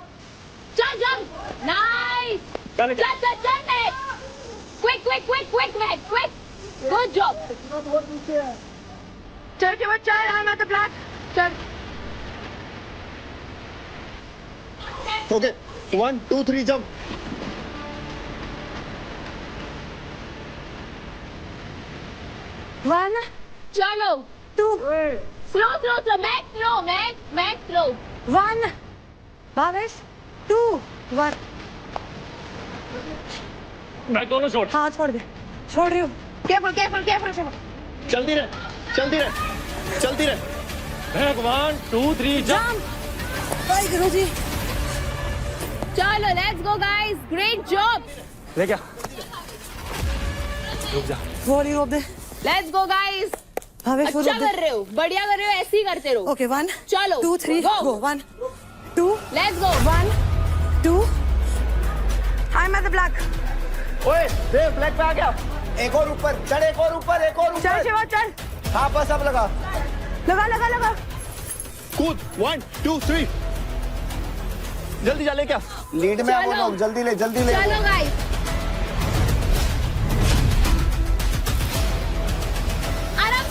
चल जंप, नाइस। चल चल चल चल Matt. Quick quick quick quick Matt, quick. Good job. चल के बाद चल, I'm at the black। चल। Okay. 1 2 3 jump. वन चलो। 2 slow slow slow, mat slow, mat slow. 1 Bhavesh 2 1। Back दोनों छोड़। हाँ छोड़ दे, छोड़ रही हूँ। Careful careful careful. चलती रहे, चलती रहे, चलती रहे। Back 1 2 3 jump. बाय गुरुजी। चलो, let's go guys, great job. ले क्या? रुक जा। थोड़ी रोक दे। Let's go guys. भावेश अच्छा कर रहे हो, बढ़िया कर रहे हो, ऐसे ही करते रहो। ओके 1 चलो 2 3 गो। 1 2 let's go. 1 2 I'm at the black। ओए देव, ब्लैक पे आ गया। एक और ऊपर चढ़, एक और ऊपर, एक और चल ऊपर। शिवा चल। हाँ बस अब लगा। लगा लगा लगा। कूद 1 2 3। जल्दी जा, ले क्या? लीड में चलो। वो लोग, जल्दी ले जल्दी ले। चलो गाइस।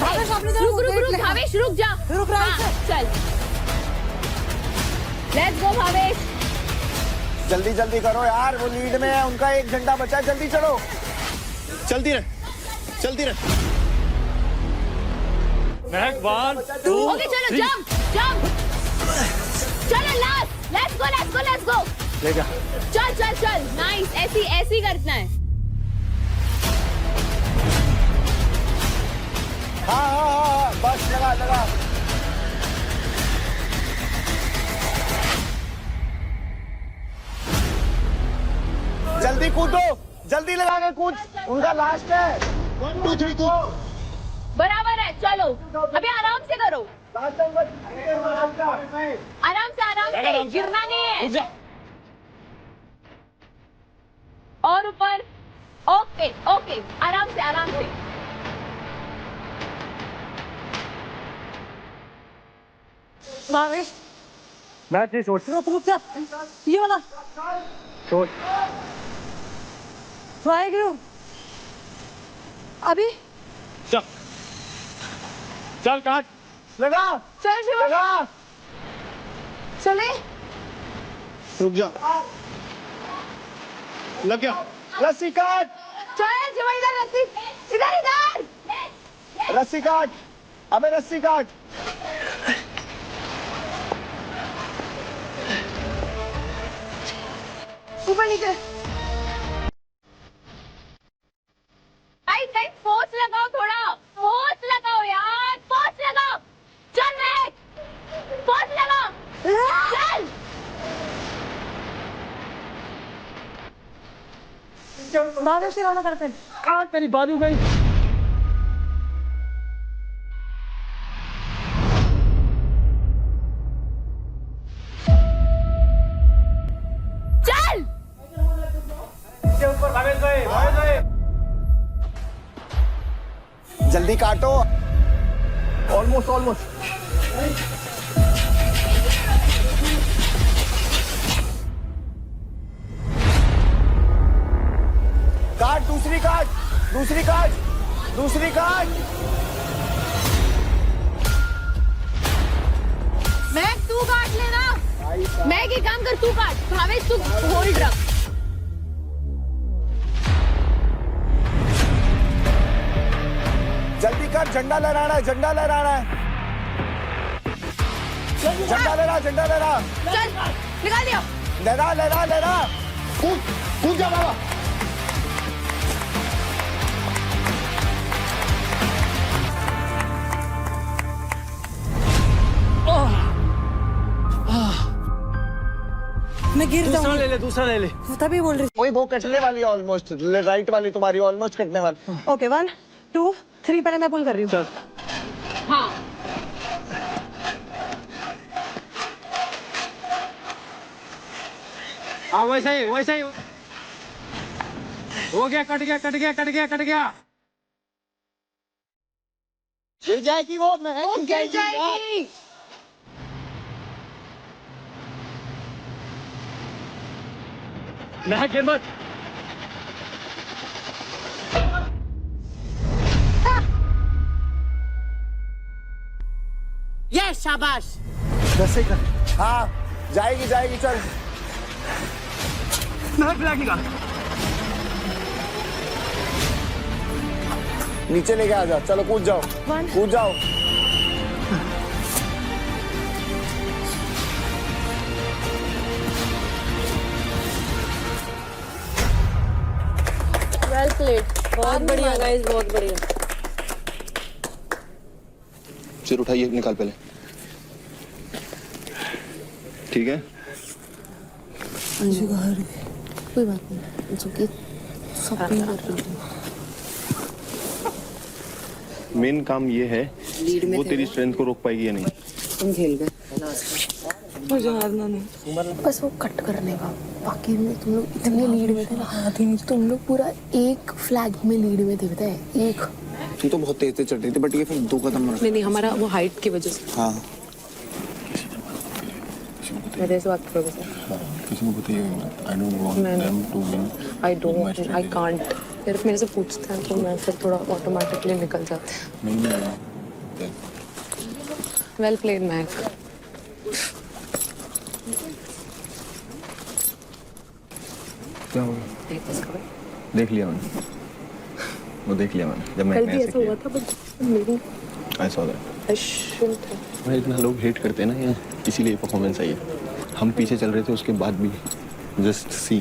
भावेश अपनी तरफ रुक रुक वेट रुक, ले। भावेश रुक जा। रुक रहा है। चल, लेट्स गो भावेश। जल्दी जल्दी करो यार, वो लीड में है, उनका 1 घंटा बचा है, जल्दी चलो। चलती रहे, चलती रहे। बैक 1 2 ओके चलो, जंप जंप। चलो last, let's go let's go let's go. ले क्या? चल चल चल, नाइस, ऐसी ऐसी करना है। हाँ बस लगा लगा। जल्दी कूदो, जल्दी लगा के कूद, उनका लास्ट है। 1 2 3 go. बराबर है, चलो अभी आराम से करो, आराम से, गिरना नहीं है। रुक जा। और ऊपर, ओके ओके, आराम से आराम से। भावेश मैच नहीं छोड़। रुक जा, ये वाला छोड़। वाहेगुरु। अभी चल चल काट। लगा चल शिवा, लगा। चले। रुक जा। लग गया। रस्सी काट, चल शिवा, इधर रस्सी, इधर इधर। रस्सी काट, अबे रस्सी काट। ऊपर नीचे। गाइस फोर्स लगाओ, थोड़ा फोर्स लगाओ यार, फोर्स लगाओ। चल मैक, फोर्स लगाओ, चल। भावेश से वाला करते हैं। मेरी बाजू गई। चल ऊपर भावेश भाई। जल्दी काटो। ऑलमोस्ट। काट, दूसरी काट। मैं तू काट लेना। मैं एक काम कर, तू काट। भावेश तू होल्ड रख। जल्दी कर, झंडा लहराना है। झंडा लहरा। चल निकाल दिया। लहरा। कूद जा बाबा। मैं गिर जाऊंगी। दूसरा ले ले। तभी बोल रही वही वो कटने वाली है ऑलमोस्ट। राइट वाली तुम्हारी ऑलमोस्ट कटने वाली। ओके 1 2 3 पहले मैं पुल कर रही हूँ। हाँ वैसा ही हो गया। कट गया। गिर जाएगी वो। गिर जाएगी। मैं गिर मत। यस शाबाश। वैसे ही कर। हाँ जाएगी चल। मैं फ्लैग निकाल। नीचे लेके आ जा। चलो कूद जाओ। Well played. बहुत बढ़िया गाइस, बहुत बढ़िया। सिर उठाइए, निकाल पहले। ठीक है। कोई बात नहीं, जो सब मेन काम ये है वो तेरी स्ट्रेंथ को रोक पाएगी या नहीं। तुम खेल गए मुझे हारना नहीं। बस वो कट करने का, बाकी में तुम लोग इतने लीड में थे ना। तुम लोग पूरा एक फ्लैग में लीड में थे, पता है। एक तुम तो बहुत तेज चढ़ रही थी, बट ये फिर 2 कदम। नहीं, हमारा वो हाइट की वजह से। हाँ मेरे से बात करो सर। किसी को बताइए। I don't want them to win. I can't। सिर्फ मेरे से पूछते हैं तो मैं फिर थोड़ा ऑटोमेटिकली निकल जाते हैं। नहीं। Well played Mac. क्या होगा? देख लिया मैंने। वो देख लिया मैंने जब मैंने ऐसे ऐसा हुआ था, बट मेरी I saw that. मैं इतना लोग हेट करते हैं ना ये, इसीलिए परफॉर्मेंस आई है। हम पीछे चल रहे थे उसके बाद भी जस्ट सी।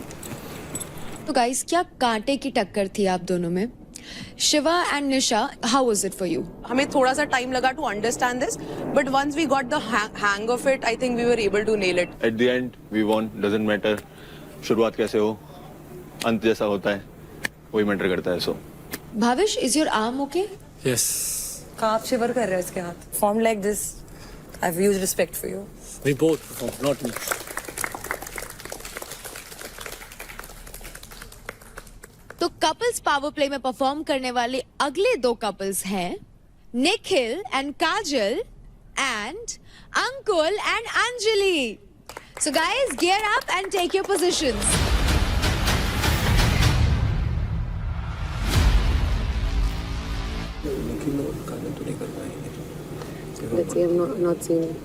तो गाइस, क्या कांटे की टक्कर थी आप दोनों में? Shiva and Nisha, how was it for you? हमें थोड़ा सा टाइम लगा to understand this, but once we got the hang of it, I think we were able to nail it. At the end we won, doesn't matter शुरुआत कैसे हो, अंत जैसा होता है वही मैटर करता है। So Bhavesh, is your arm okay? Yes. आप शिवर कर रहे हो इसके हाथ। Form like this, I have huge respect for you. We both performed, not me. तो कपल्स पावर प्ले में परफॉर्म करने वाले अगले 2 कपल्स हैं Nikhil and Kajal and Ankul and Anjali. So guys, gear up and take your positions. Let's see, I've not seen it.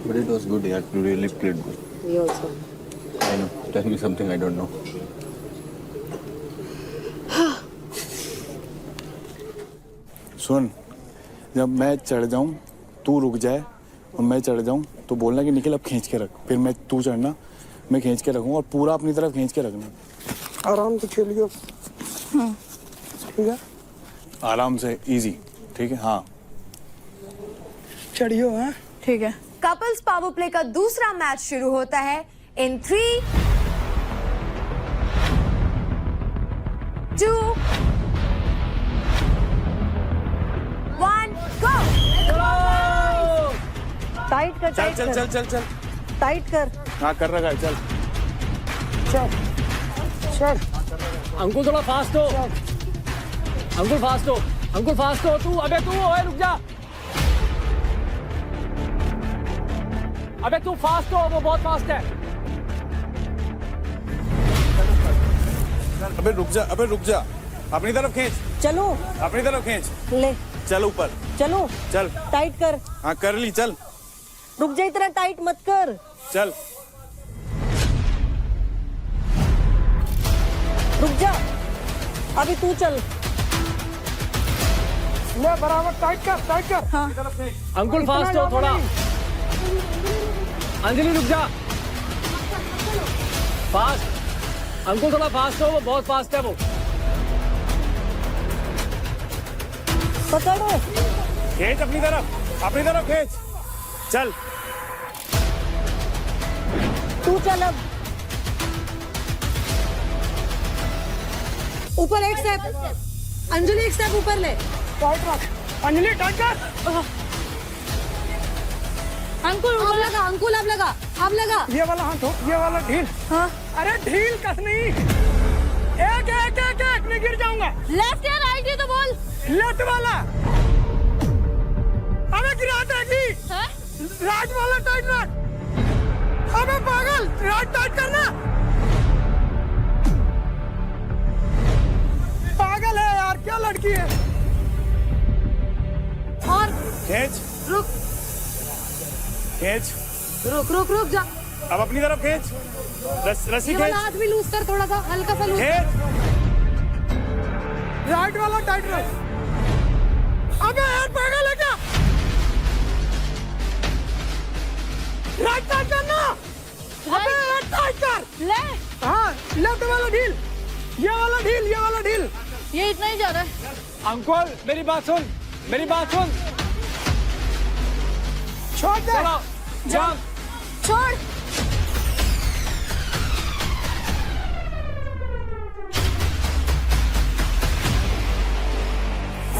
But it was good, yeah. You really played good. We also. I know. Tell me something I don't know. सुन, जब मैं चढ़ जाऊं तू रुक जाए और मैं चढ़ जाऊं तो बोलना कि निखिल अब खींच के रख। फिर मैं तू चढ़ना, मैं खींच के रखूंगा और पूरा अपनी तरफ खींच के रखना। आराम से खेलियो। ठीक है, आराम से, इजी। ठीक है। हाँ चढ़ियो। हाँ ठीक है। कपल्स पावर प्ले का दूसरा मैच शुरू होता है इन 3, टाइट कर, चल चल चल चल चल टाइट कर। हाँ कर रखा है, चल चल चल अंकुल थोड़ा फास्ट हो, अंकुल फास्ट हो, अंकुल फास्ट हो। तू अबे तू ओए रुक जा, अबे तू फास्ट हो, वो बहुत फास्ट है। अबे रुक जा, अबे रुक जा, अपनी तरफ खींच, चलो अपनी तरफ खींच, ले चल ऊपर, चलो चल टाइट कर। हाँ कर ली, चल रुक जा, इतना टाइट मत कर। चल रुक जा, अभी तू चल। ले बराबर टाइट कर, टाइट कर। हाँ अंकुल फास्ट हो थोड़ा। अंजलि रुक जा, फास्ट, अंकुल थोड़ा फास्ट हो, वो बहुत फास्ट है वो। पकड़ो, खींच अपनी तरफ खींच, चल तू चल। अब ऊपर एक स्टेप, अंजलि एक स्टेप ऊपर ले। टाइट रख अंजलि, टाइट कर। अंकुल अब लगा, अंकुल अब लगा, अब लगा। ये वाला हाथ हो, ये वाला ढील। हाँ अरे ढील कसनी, एक एक एक एक मैं गिर जाऊंगा। लेफ्ट या राइट ही तो बोल। लेफ्ट वाला, अबे गिरा देगी। राइट वाला टाइट रख। अबे पागल, राइट टाइट करना। पागल है यार, क्या लड़की है। और खींच, रुक खींच, रुक रुक रुक जा। अब अपनी तरफ खींच, रस्सी ये खींच, वाला हाथ भी लूज कर, थोड़ा सा हल्का सा लूज। खींच, राइट वाला टाइट रख। अबे यार पागल है क्या। राइट टाइट करना। अबे यार टाइट कर। ले, हाँ लेफ्ट वाला ढील, ये वाला ढील, ये वाला ढील। ये इतना ही जा रहा है। अंकुल मेरी बात सुन, मेरी बात सुन, छोड़ दे। चलो जंप। छोड़।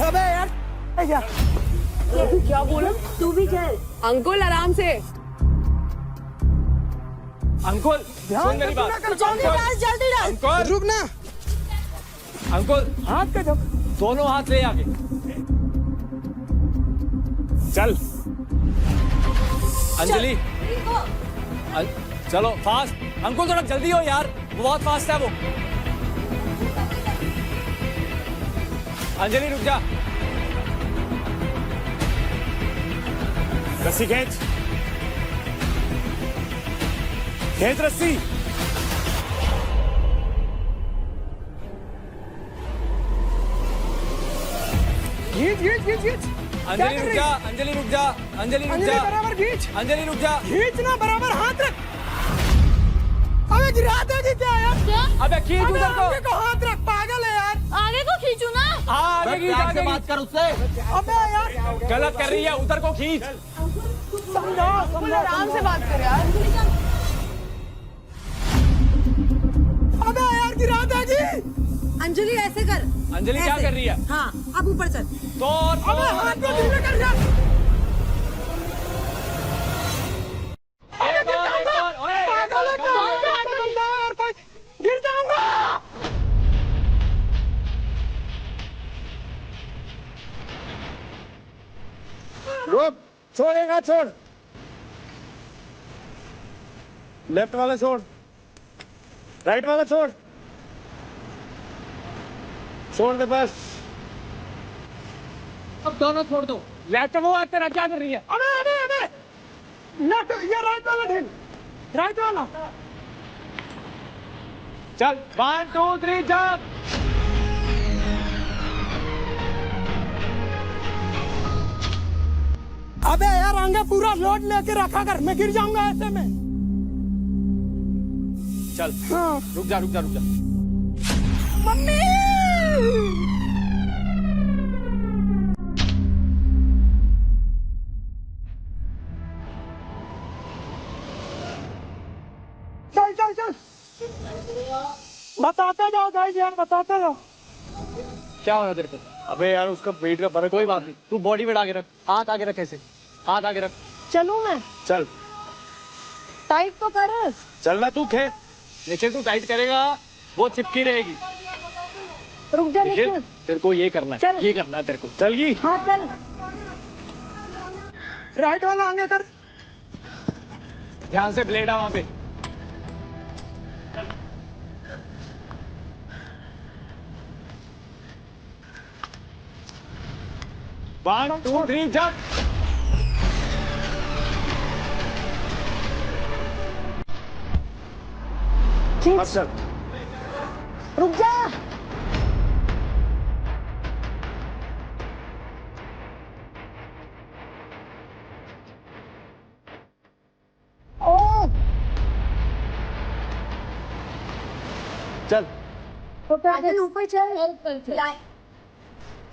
अबे यार क्या बोला। तू भी चल। अंकुल आराम से। अंकुल सुन मेरी बात, जल्दी डाल, जल्दी डाल। अंकुल रुक ना, अंकुल हाथ का जब। दोनों हाथ ले आगे, चल अंजलि चलो फास्ट। अंकुल थोड़ा जल्दी हो यार, वो बहुत फास्ट है वो। अंजलि रुक जा, रस्सी खींच, खींच रस्सी, खींच खींच खींच खींच। अंजलि रुक जा, अंजलि रुक जा, अंजलि रुक अंजलि जा, बराबर खींच, अंजलि रुक जा। खींचना बराबर, हाथ रख। अबे गिरा देगी क्या यार। क्या? अबे खींच अबे उधर को, आगे को हाथ रख, पागल है यार। आगे को खींचू ना। हाँ आगे खींच, आगे बात कर उससे। अबे यार गलत कर रही है, उधर को खींच। समझाओ, आराम से बात कर यार। अबे यार गिरा देगी। अंजलि ऐसे कर। अंजलि क्या ऐसे। कर रही है? हाँ अब ऊपर चल। अबे हाथ को धीरे कर जा। पागल है क्या? बंदा और कोई गिर जाऊंगा। रुक, छोड़ेगा छोड़, लेफ्ट वाला छोड़, राइट वाला छोड़, छोड़ दे बस। अब दोनों छोड़ दो। लेफ्ट वो है, तेरा क्या कर रही है? अबे अबे अबे लेफ्ट, ये राइट वाला ढील, राइट वाला। चल 1 2 3 जंप। अबे यार आगे पूरा लोड लेके रखा कर, मैं गिर जाऊंगा ऐसे में। चल हाँ। रुक जा रुक जा रुक जा। मम्मी चल चल चल, बताते जाओ गाइस यार, बताते जाओ। क्या हो रहा तेरे को? अबे यार उसका वेट का फर्क। कोई बात नहीं, तू बॉडी वेट आगे रख, हाथ आगे रख, ऐसे हाथ आगे रख। चलूं मैं? चल टाइट तो कर। चलना तू खे नीचे तू टाइट करेगा वो चिपकी रहेगी। रुक जा निखिल निखिल। तेरे को ये करना है चल। ये करना है तेरे को। चल गई हाँ चल। राइट वाला आगे कर। ध्यान से ब्लेड आ वहां पे। One two three jump. खींच। चल रुक जा। ओ चल चल ऊपर चल।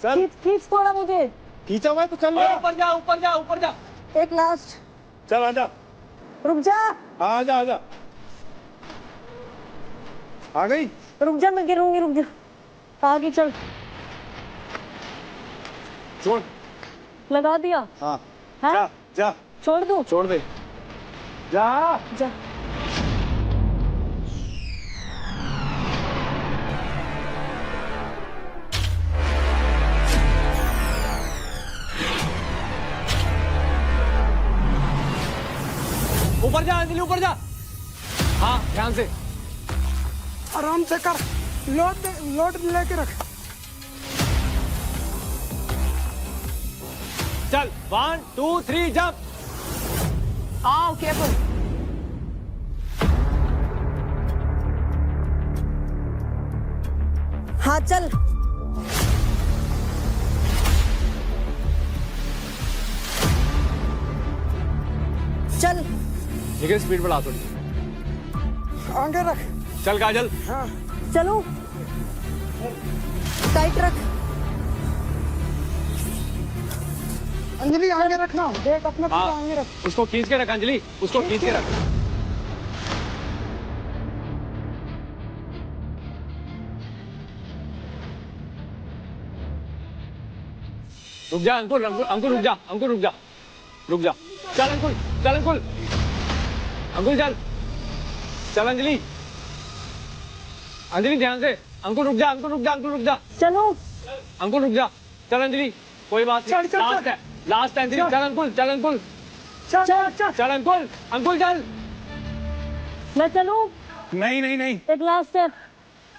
चल खींच खींच थोड़ा मुझे। खींचा हुआ है तो चल ऊपर जा ऊपर जा ऊपर जा। एक लास्ट। चल आजा रुक जा। आजा आजा आ गई। रुक जा मैं गिरूंगी। रुक जा। आगे चल। छोड़ लगा दिया। हाँ हाँ? जा जा छोड़ दूं? छोड़ दे जा। जा। ऊपर जा अंजलि ऊपर जा। हाँ ध्यान से। आराम से कर। लोड लेके रख। चल 1 2 3 जंप। आओ केयरफुल। हाँ चल। चल। निकल स्पीड बढ़ा थोड़ी। आगे रख। चल काजल। हाँ चलो टाइट रख। अंजलि आगे रखना। देख अपना पूरा हाँ आगे रख। उसको खींच के रख अंजलि उसको खींच के रख। रुक जा अंकुर अंकुर रुक जा अंकुर रुक जा रुक जा। चल अंकुर चल अंकुर अंकुर चल चल अंजलि अंजलि ध्यान से। अंकुर रुक जा अंकुर रुक जा अंकुर रुक जा। चलो अंकुर रुक जा। चल अंजलि कोई बात नहीं। चल, चल, लास्ट है लास्ट है अंजलि। चल अंकुर चल अंकुर चल चल। चल अंकुर अंकुर चल। मैं चलूं? नहीं नहीं नहीं एक लास्ट स्टेप।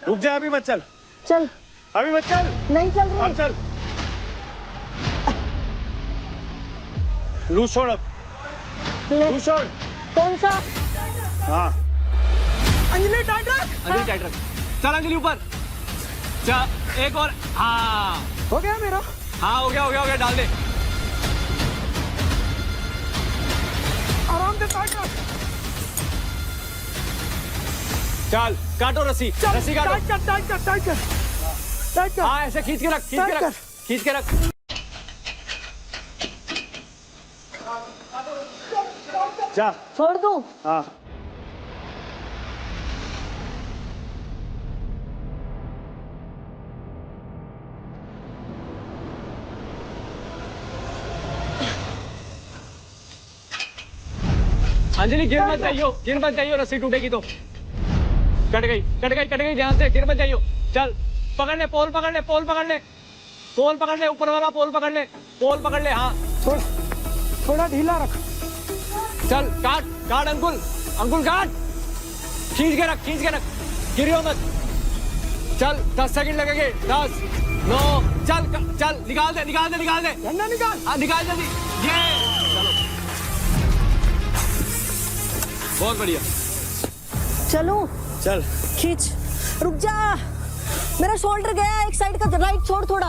रुक जा अभी मत चल चल। अभी मत चल। नहीं चल रही। अब चल लूज छोड़ अब लूज छोड़। कौन सा? हाँ अंजलि टाइट रख। अंजलि टाइट रख। चल अंजलि ऊपर चल एक और। हाँ हो गया मेरा। हाँ हो गया डाल दे। आराम से टाइट रख। चल काटो रस्सी रस्सी काटो। टाइट कर टाइट कर टाइट कर टाइट कर। हाँ ऐसे खींच के रख खींच के टाइट रख खींच के रख। जा छोड़ दूं? हाँ अंजलि गिर मत जाइयो रस्सी टूटेगी तो। कट गई ध्यान से। गिर मत जाइयो। चल पकड़ ले पोल पकड़ ले ऊपर वाला पोल पकड़ ले। हाँ थोड़ा ढीला रख। चल काट अंकुल काट। खींच के रख गिरियो मत। चल 10 सेकंड लगेंगे। 10 9 चल निकाल दे झंडा निकाल। हाँ निकाल जल्दी। ये चलो बहुत बढ़िया। चलूं? चल खींच। रुक जा मेरा शोल्डर गया एक साइड का। राइट छोड़ थोड़ा।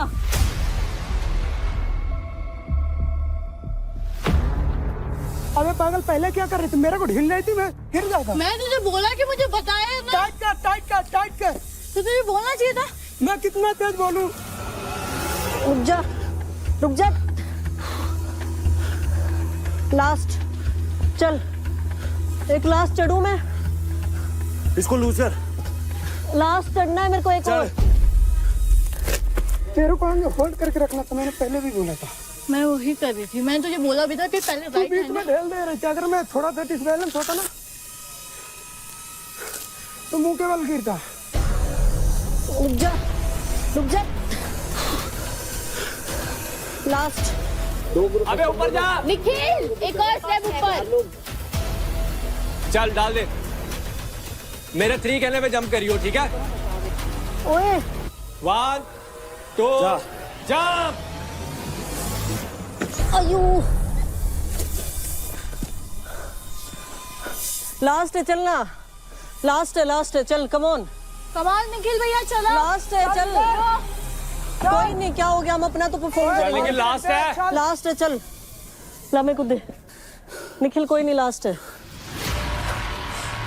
अबे पागल पहले क्या कर रही थी? मेरे को ढील रही थी। मैं गिर जाता। मैं तुझे बोला कि मुझे बताया ना। टाइट कर। तो तुझे बोलना चाहिए था। मैं कितना तेज बोलूं? रुक जा। लास्ट चल। एक लास्ट चढ़ूं मैं? इसको लूज कर। लास्ट चढ़ना है मेरे को। एक और तेरे को आगे होल्ड करके रखना था। मैंने पहले भी बोला था। मैं वही कर रही थी, मैंने तुझे बोला भी था कि पहले तू राइट बीच हैंड में ढेल दे रही थी। अगर मैं थोड़ा सा डिसबैलेंस होता ना तो मुंह के बल गिरता। रुक जा, रुक जा। लास्ट। अबे ऊपर जा, निखिल एक और स्टेप ऊपर। चल डाल दे। मेरे 3 कहने पे जंप करियो, ठीक है? ओए 1 2 जंप। अयो, लास्ट है, चलना। लास्ट है, चल कम ऑन। कमाल निखिल भैया चलो। लास्ट है, चल। कोई नहीं, क्या हो गया, हम अपना तो परफॉर्म चल निखिल, लास्ट है। लास्ट है, चल। ला मेरे को दे निखिल, कोई नहीं, लास्ट है।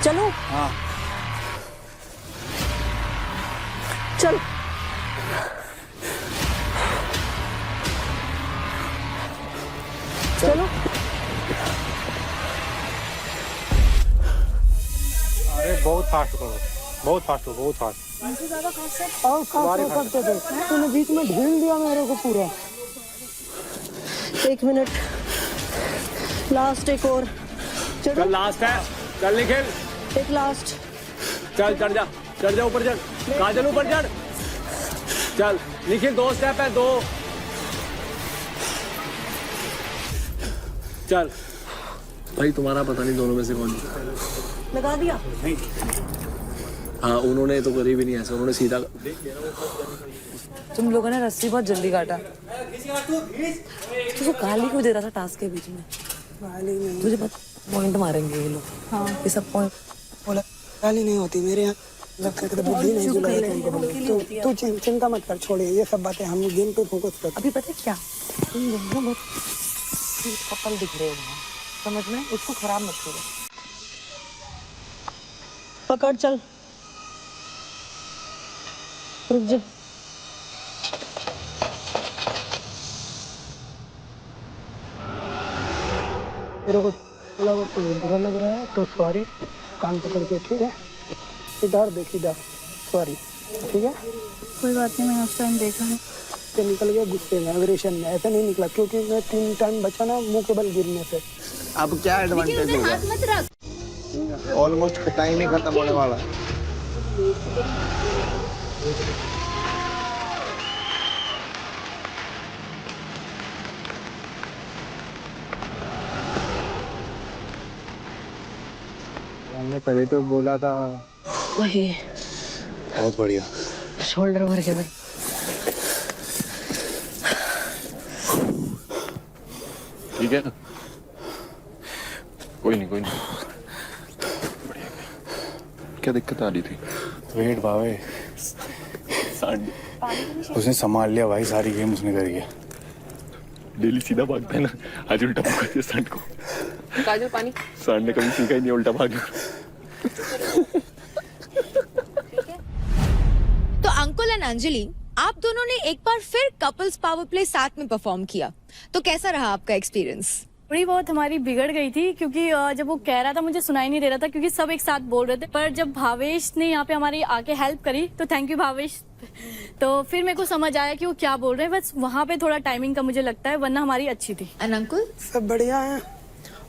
चलो हाँ चल। चलो अरे बहुत फास्ट करो, बहुत फास्ट हो, बहुत फास्ट। और खास कर सकते थे, तूने बीच में ढील दिया मेरे को पूरा। 1 मिनट, लास्ट एक और। चल लास्ट है, चल निखिल, एक लास्ट। चल चढ़ जा ऊपर चढ़, काजल ऊपर चढ़। चल निखिल 2 स्टेप है, 2। चल भाई, तुम्हारा पता नहीं दोनों में से कौन सा लगा दिया। हाँ, उन्होंने तो करी भी नहीं ऐसा, उन्होंने सीधा। तुम लोगों ने रस्सी बहुत जल्दी काटा। तुझे गाली क्यों दे रहा था टास्क के बीच में? तुझे पॉइंट मारेंगे ये लोग। हाँ, ये सब पॉइंट। बोला गाली नहीं होती मेरे यहाँ, लगता है बुद्धि नहीं जुलाई। तू चिंता मत कर, छोड़िए ये सब बातें, हम गेम पे फोकस कर। अभी पता है क्या, तुम लोग ना बहुत कपल दिख रहे हो, समझ में? उसको खराब मत करो। पकड़, चल। रुक जा। मेरे को थोड़ा बहुत बुरा लग रहा है तो सॉरी, कान पकड़ के, ठीक है? इधर देख, इधर, सॉरी, ठीक है? कोई बात नहीं, मैंने उस टाइम देखा नहीं। तो निकल गया गुस्से में, अग्रेशन में, ऐसा नहीं निकला क्योंकि मैं 3 टाइम बचा ना मुंह के बल गिरने से। अब क्या एडवांटेज होगा? हाथ मत रख। ऑलमोस्ट टाइम ही खत्म होने वाला। हमने पहले तो बोला था। वही बहुत बढ़िया। शोल्डर भर के भाई। ठीक है ना? कोई नहीं बढ़िया। क्या दिक्कत आ रही थी? वेट भावे, उसने संभाल लिया भाई, सारी गेम उसने करी है। डेली सीधा भागता है ना, आज उल्टा भागा दिया सांड को। काजल पानी। सांड ने कभी सीखा ही नहीं उल्टा भागना। तो अंकुल एंड अंजलि, आप दोनों ने एक बार फिर कपल्स पावर प्ले साथ में परफॉर्म किया, तो कैसा रहा आपका एक्सपीरियंस? थोड़ी बहुत हमारी बिगड़ गई थी क्योंकि जब वो कह रहा था मुझे सुनाई नहीं दे रहा था क्योंकि सब एक साथ बोल रहे थे, पर जब भावेश ने यहाँ पे हमारी आके हेल्प करी तो थैंक यू भावेश। तो फिर मेरे को समझ आया कि वो क्या बोल रहे हैं, बस वहाँ पे थोड़ा टाइमिंग का मुझे लगता है, वरना हमारी अच्छी थी। एंड अंकुल? सब बढ़िया है,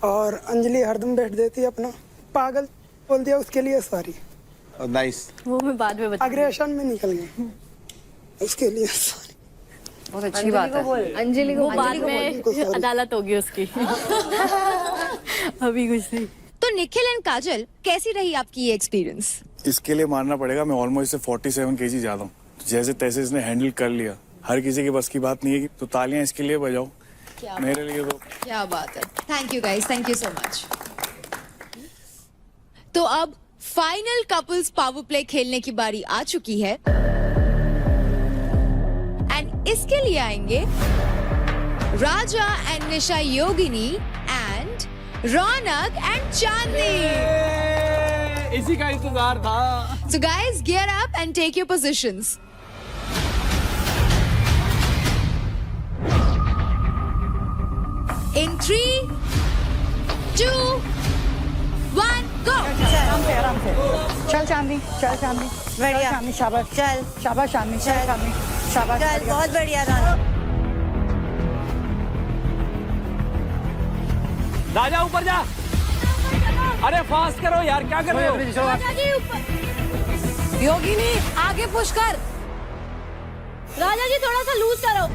और अंजलि हरदम बैठ देती है अपना, पागल बोल दिया उसके लिए सॉरी। नाइस। वो मैं बाद में बता। अग्रेशन में निकल गए, उसके लिए सॉरी। बहुत अच्छी बात है। अंजलि वो को बाद में अदालत होगी उसकी। अभी कुछ नहीं। तो निखिल एंड काजल, कैसी रही आपकी ये एक्सपीरियंस? इसके लिए मानना पड़ेगा, मैं ऑलमोस्ट 47 kg ज्यादा हूँ। जैसे तैसे इसने हैंडल कर लिया, हर किसी के बस की बात नहीं है, तो तालियां इसके लिए बजाओ मेरे लिए। तो क्या बात है, thank you guys, thank you so much. तो अब फाइनल कपल्स पावर प्ले खेलने की बारी आ चुकी है, एंड इसके लिए आएंगे Raja and Nisha Yogini and Raunak and Chandni. इसी का इंतजार था। So guys, gear up and take your positions. In 3, 2, 1, go! आराम से। चल चांदी, चल चांदी। बढ़िया। चांदी, शाबाश। चल शाबाश चांदी, चल चांदी, शाबाश। चल, बहुत बढ़िया रहा। राजा ऊपर जा। अरे फास्ट करो यार, क्या कर रहे हो? योगिनी आगे पुश कर। राजा जी थोड़ा सा लूज करो।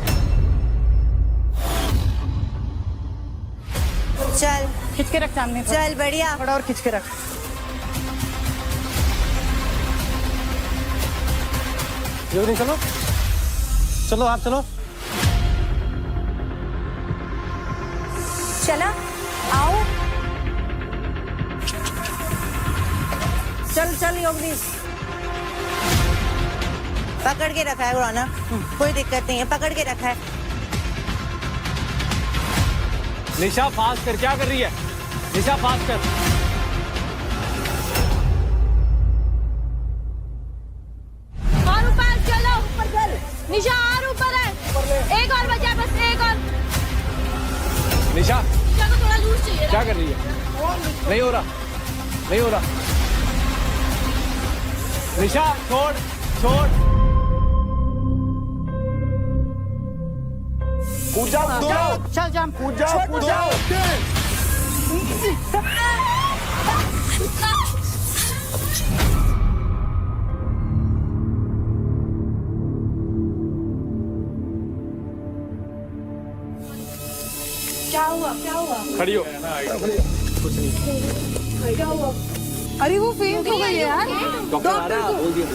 चल खींच के रख सामने। चल बढ़िया। थोड़ा और खींच के रख। योगिनी चलो, चलो आप चलो। चला आओ। चल चल योगिनी, पकड़ के रखा है रोना, कोई दिक्कत नहीं है, पकड़ के रखा है। निशा फास्ट कर, क्या कर रही है? निशा फास्ट कर। और ऊपर चलो, ऊपर चल। निशा और ऊपर है, एक और बचा, बस एक और। निशा निशा को थोड़ा लूज चाहिए। क्या कर रही है? नहीं हो रहा, नहीं हो रहा। निशा छोड़, छोड़। कूद जाओ, कूद जाओ, चल जाम। कूद जाओ, कूद जाओ। क्या हुआ, क्या हुआ? खड़ी हो। क्या हुआ? अरे वो फेंट हो गई है यार। डॉक्टर आ रहा है, बोल दिया।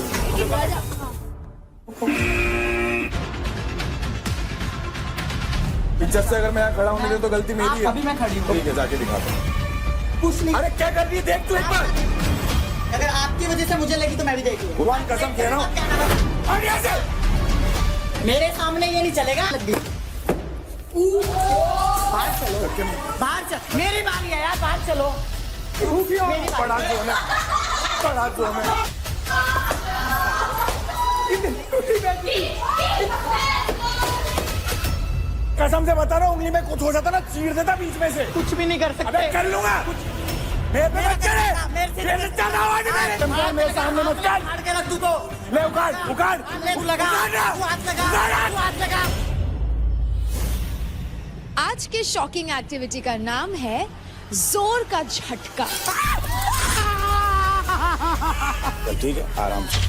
इज्जत से अगर मैं यहाँ खड़ा हूँ नहीं तो गलती मेरी है। अभी मैं खड़ी हूँ। ठीक है, जाके दिखाता हूँ। कुछ नहीं। अरे क्या कर रही है, देख तू एक बार। अगर आपकी वजह से मुझे लगी तो मैं भी देख लूँ। भगवान कसम कह रहा हूँ। हट यहाँ से। मेरे सामने ये नहीं चलेगा। बाहर चलो, बाहर चल। मेरी बारी है यार, बाहर चलो। पढ़ा दो हमें, पढ़ा दो हमें। कसम से बता रहा हूँ, उंगली में कुछ हो जाता ना, चीर देता बीच में से। कुछ भी नहीं कर सकते। अबे कर लूंगा। मेरे पे मत करे, मेरे से ज्यादा आवाज है मेरे सामने मत कर। मार के रख तू तो। ले उखाड़, उखाड़, तू लगा, तू हाथ लगा, तू हाथ लगा। आज के शॉकिंग एक्टिविटी का नाम है जोर का झटका। ठीक है, आराम से।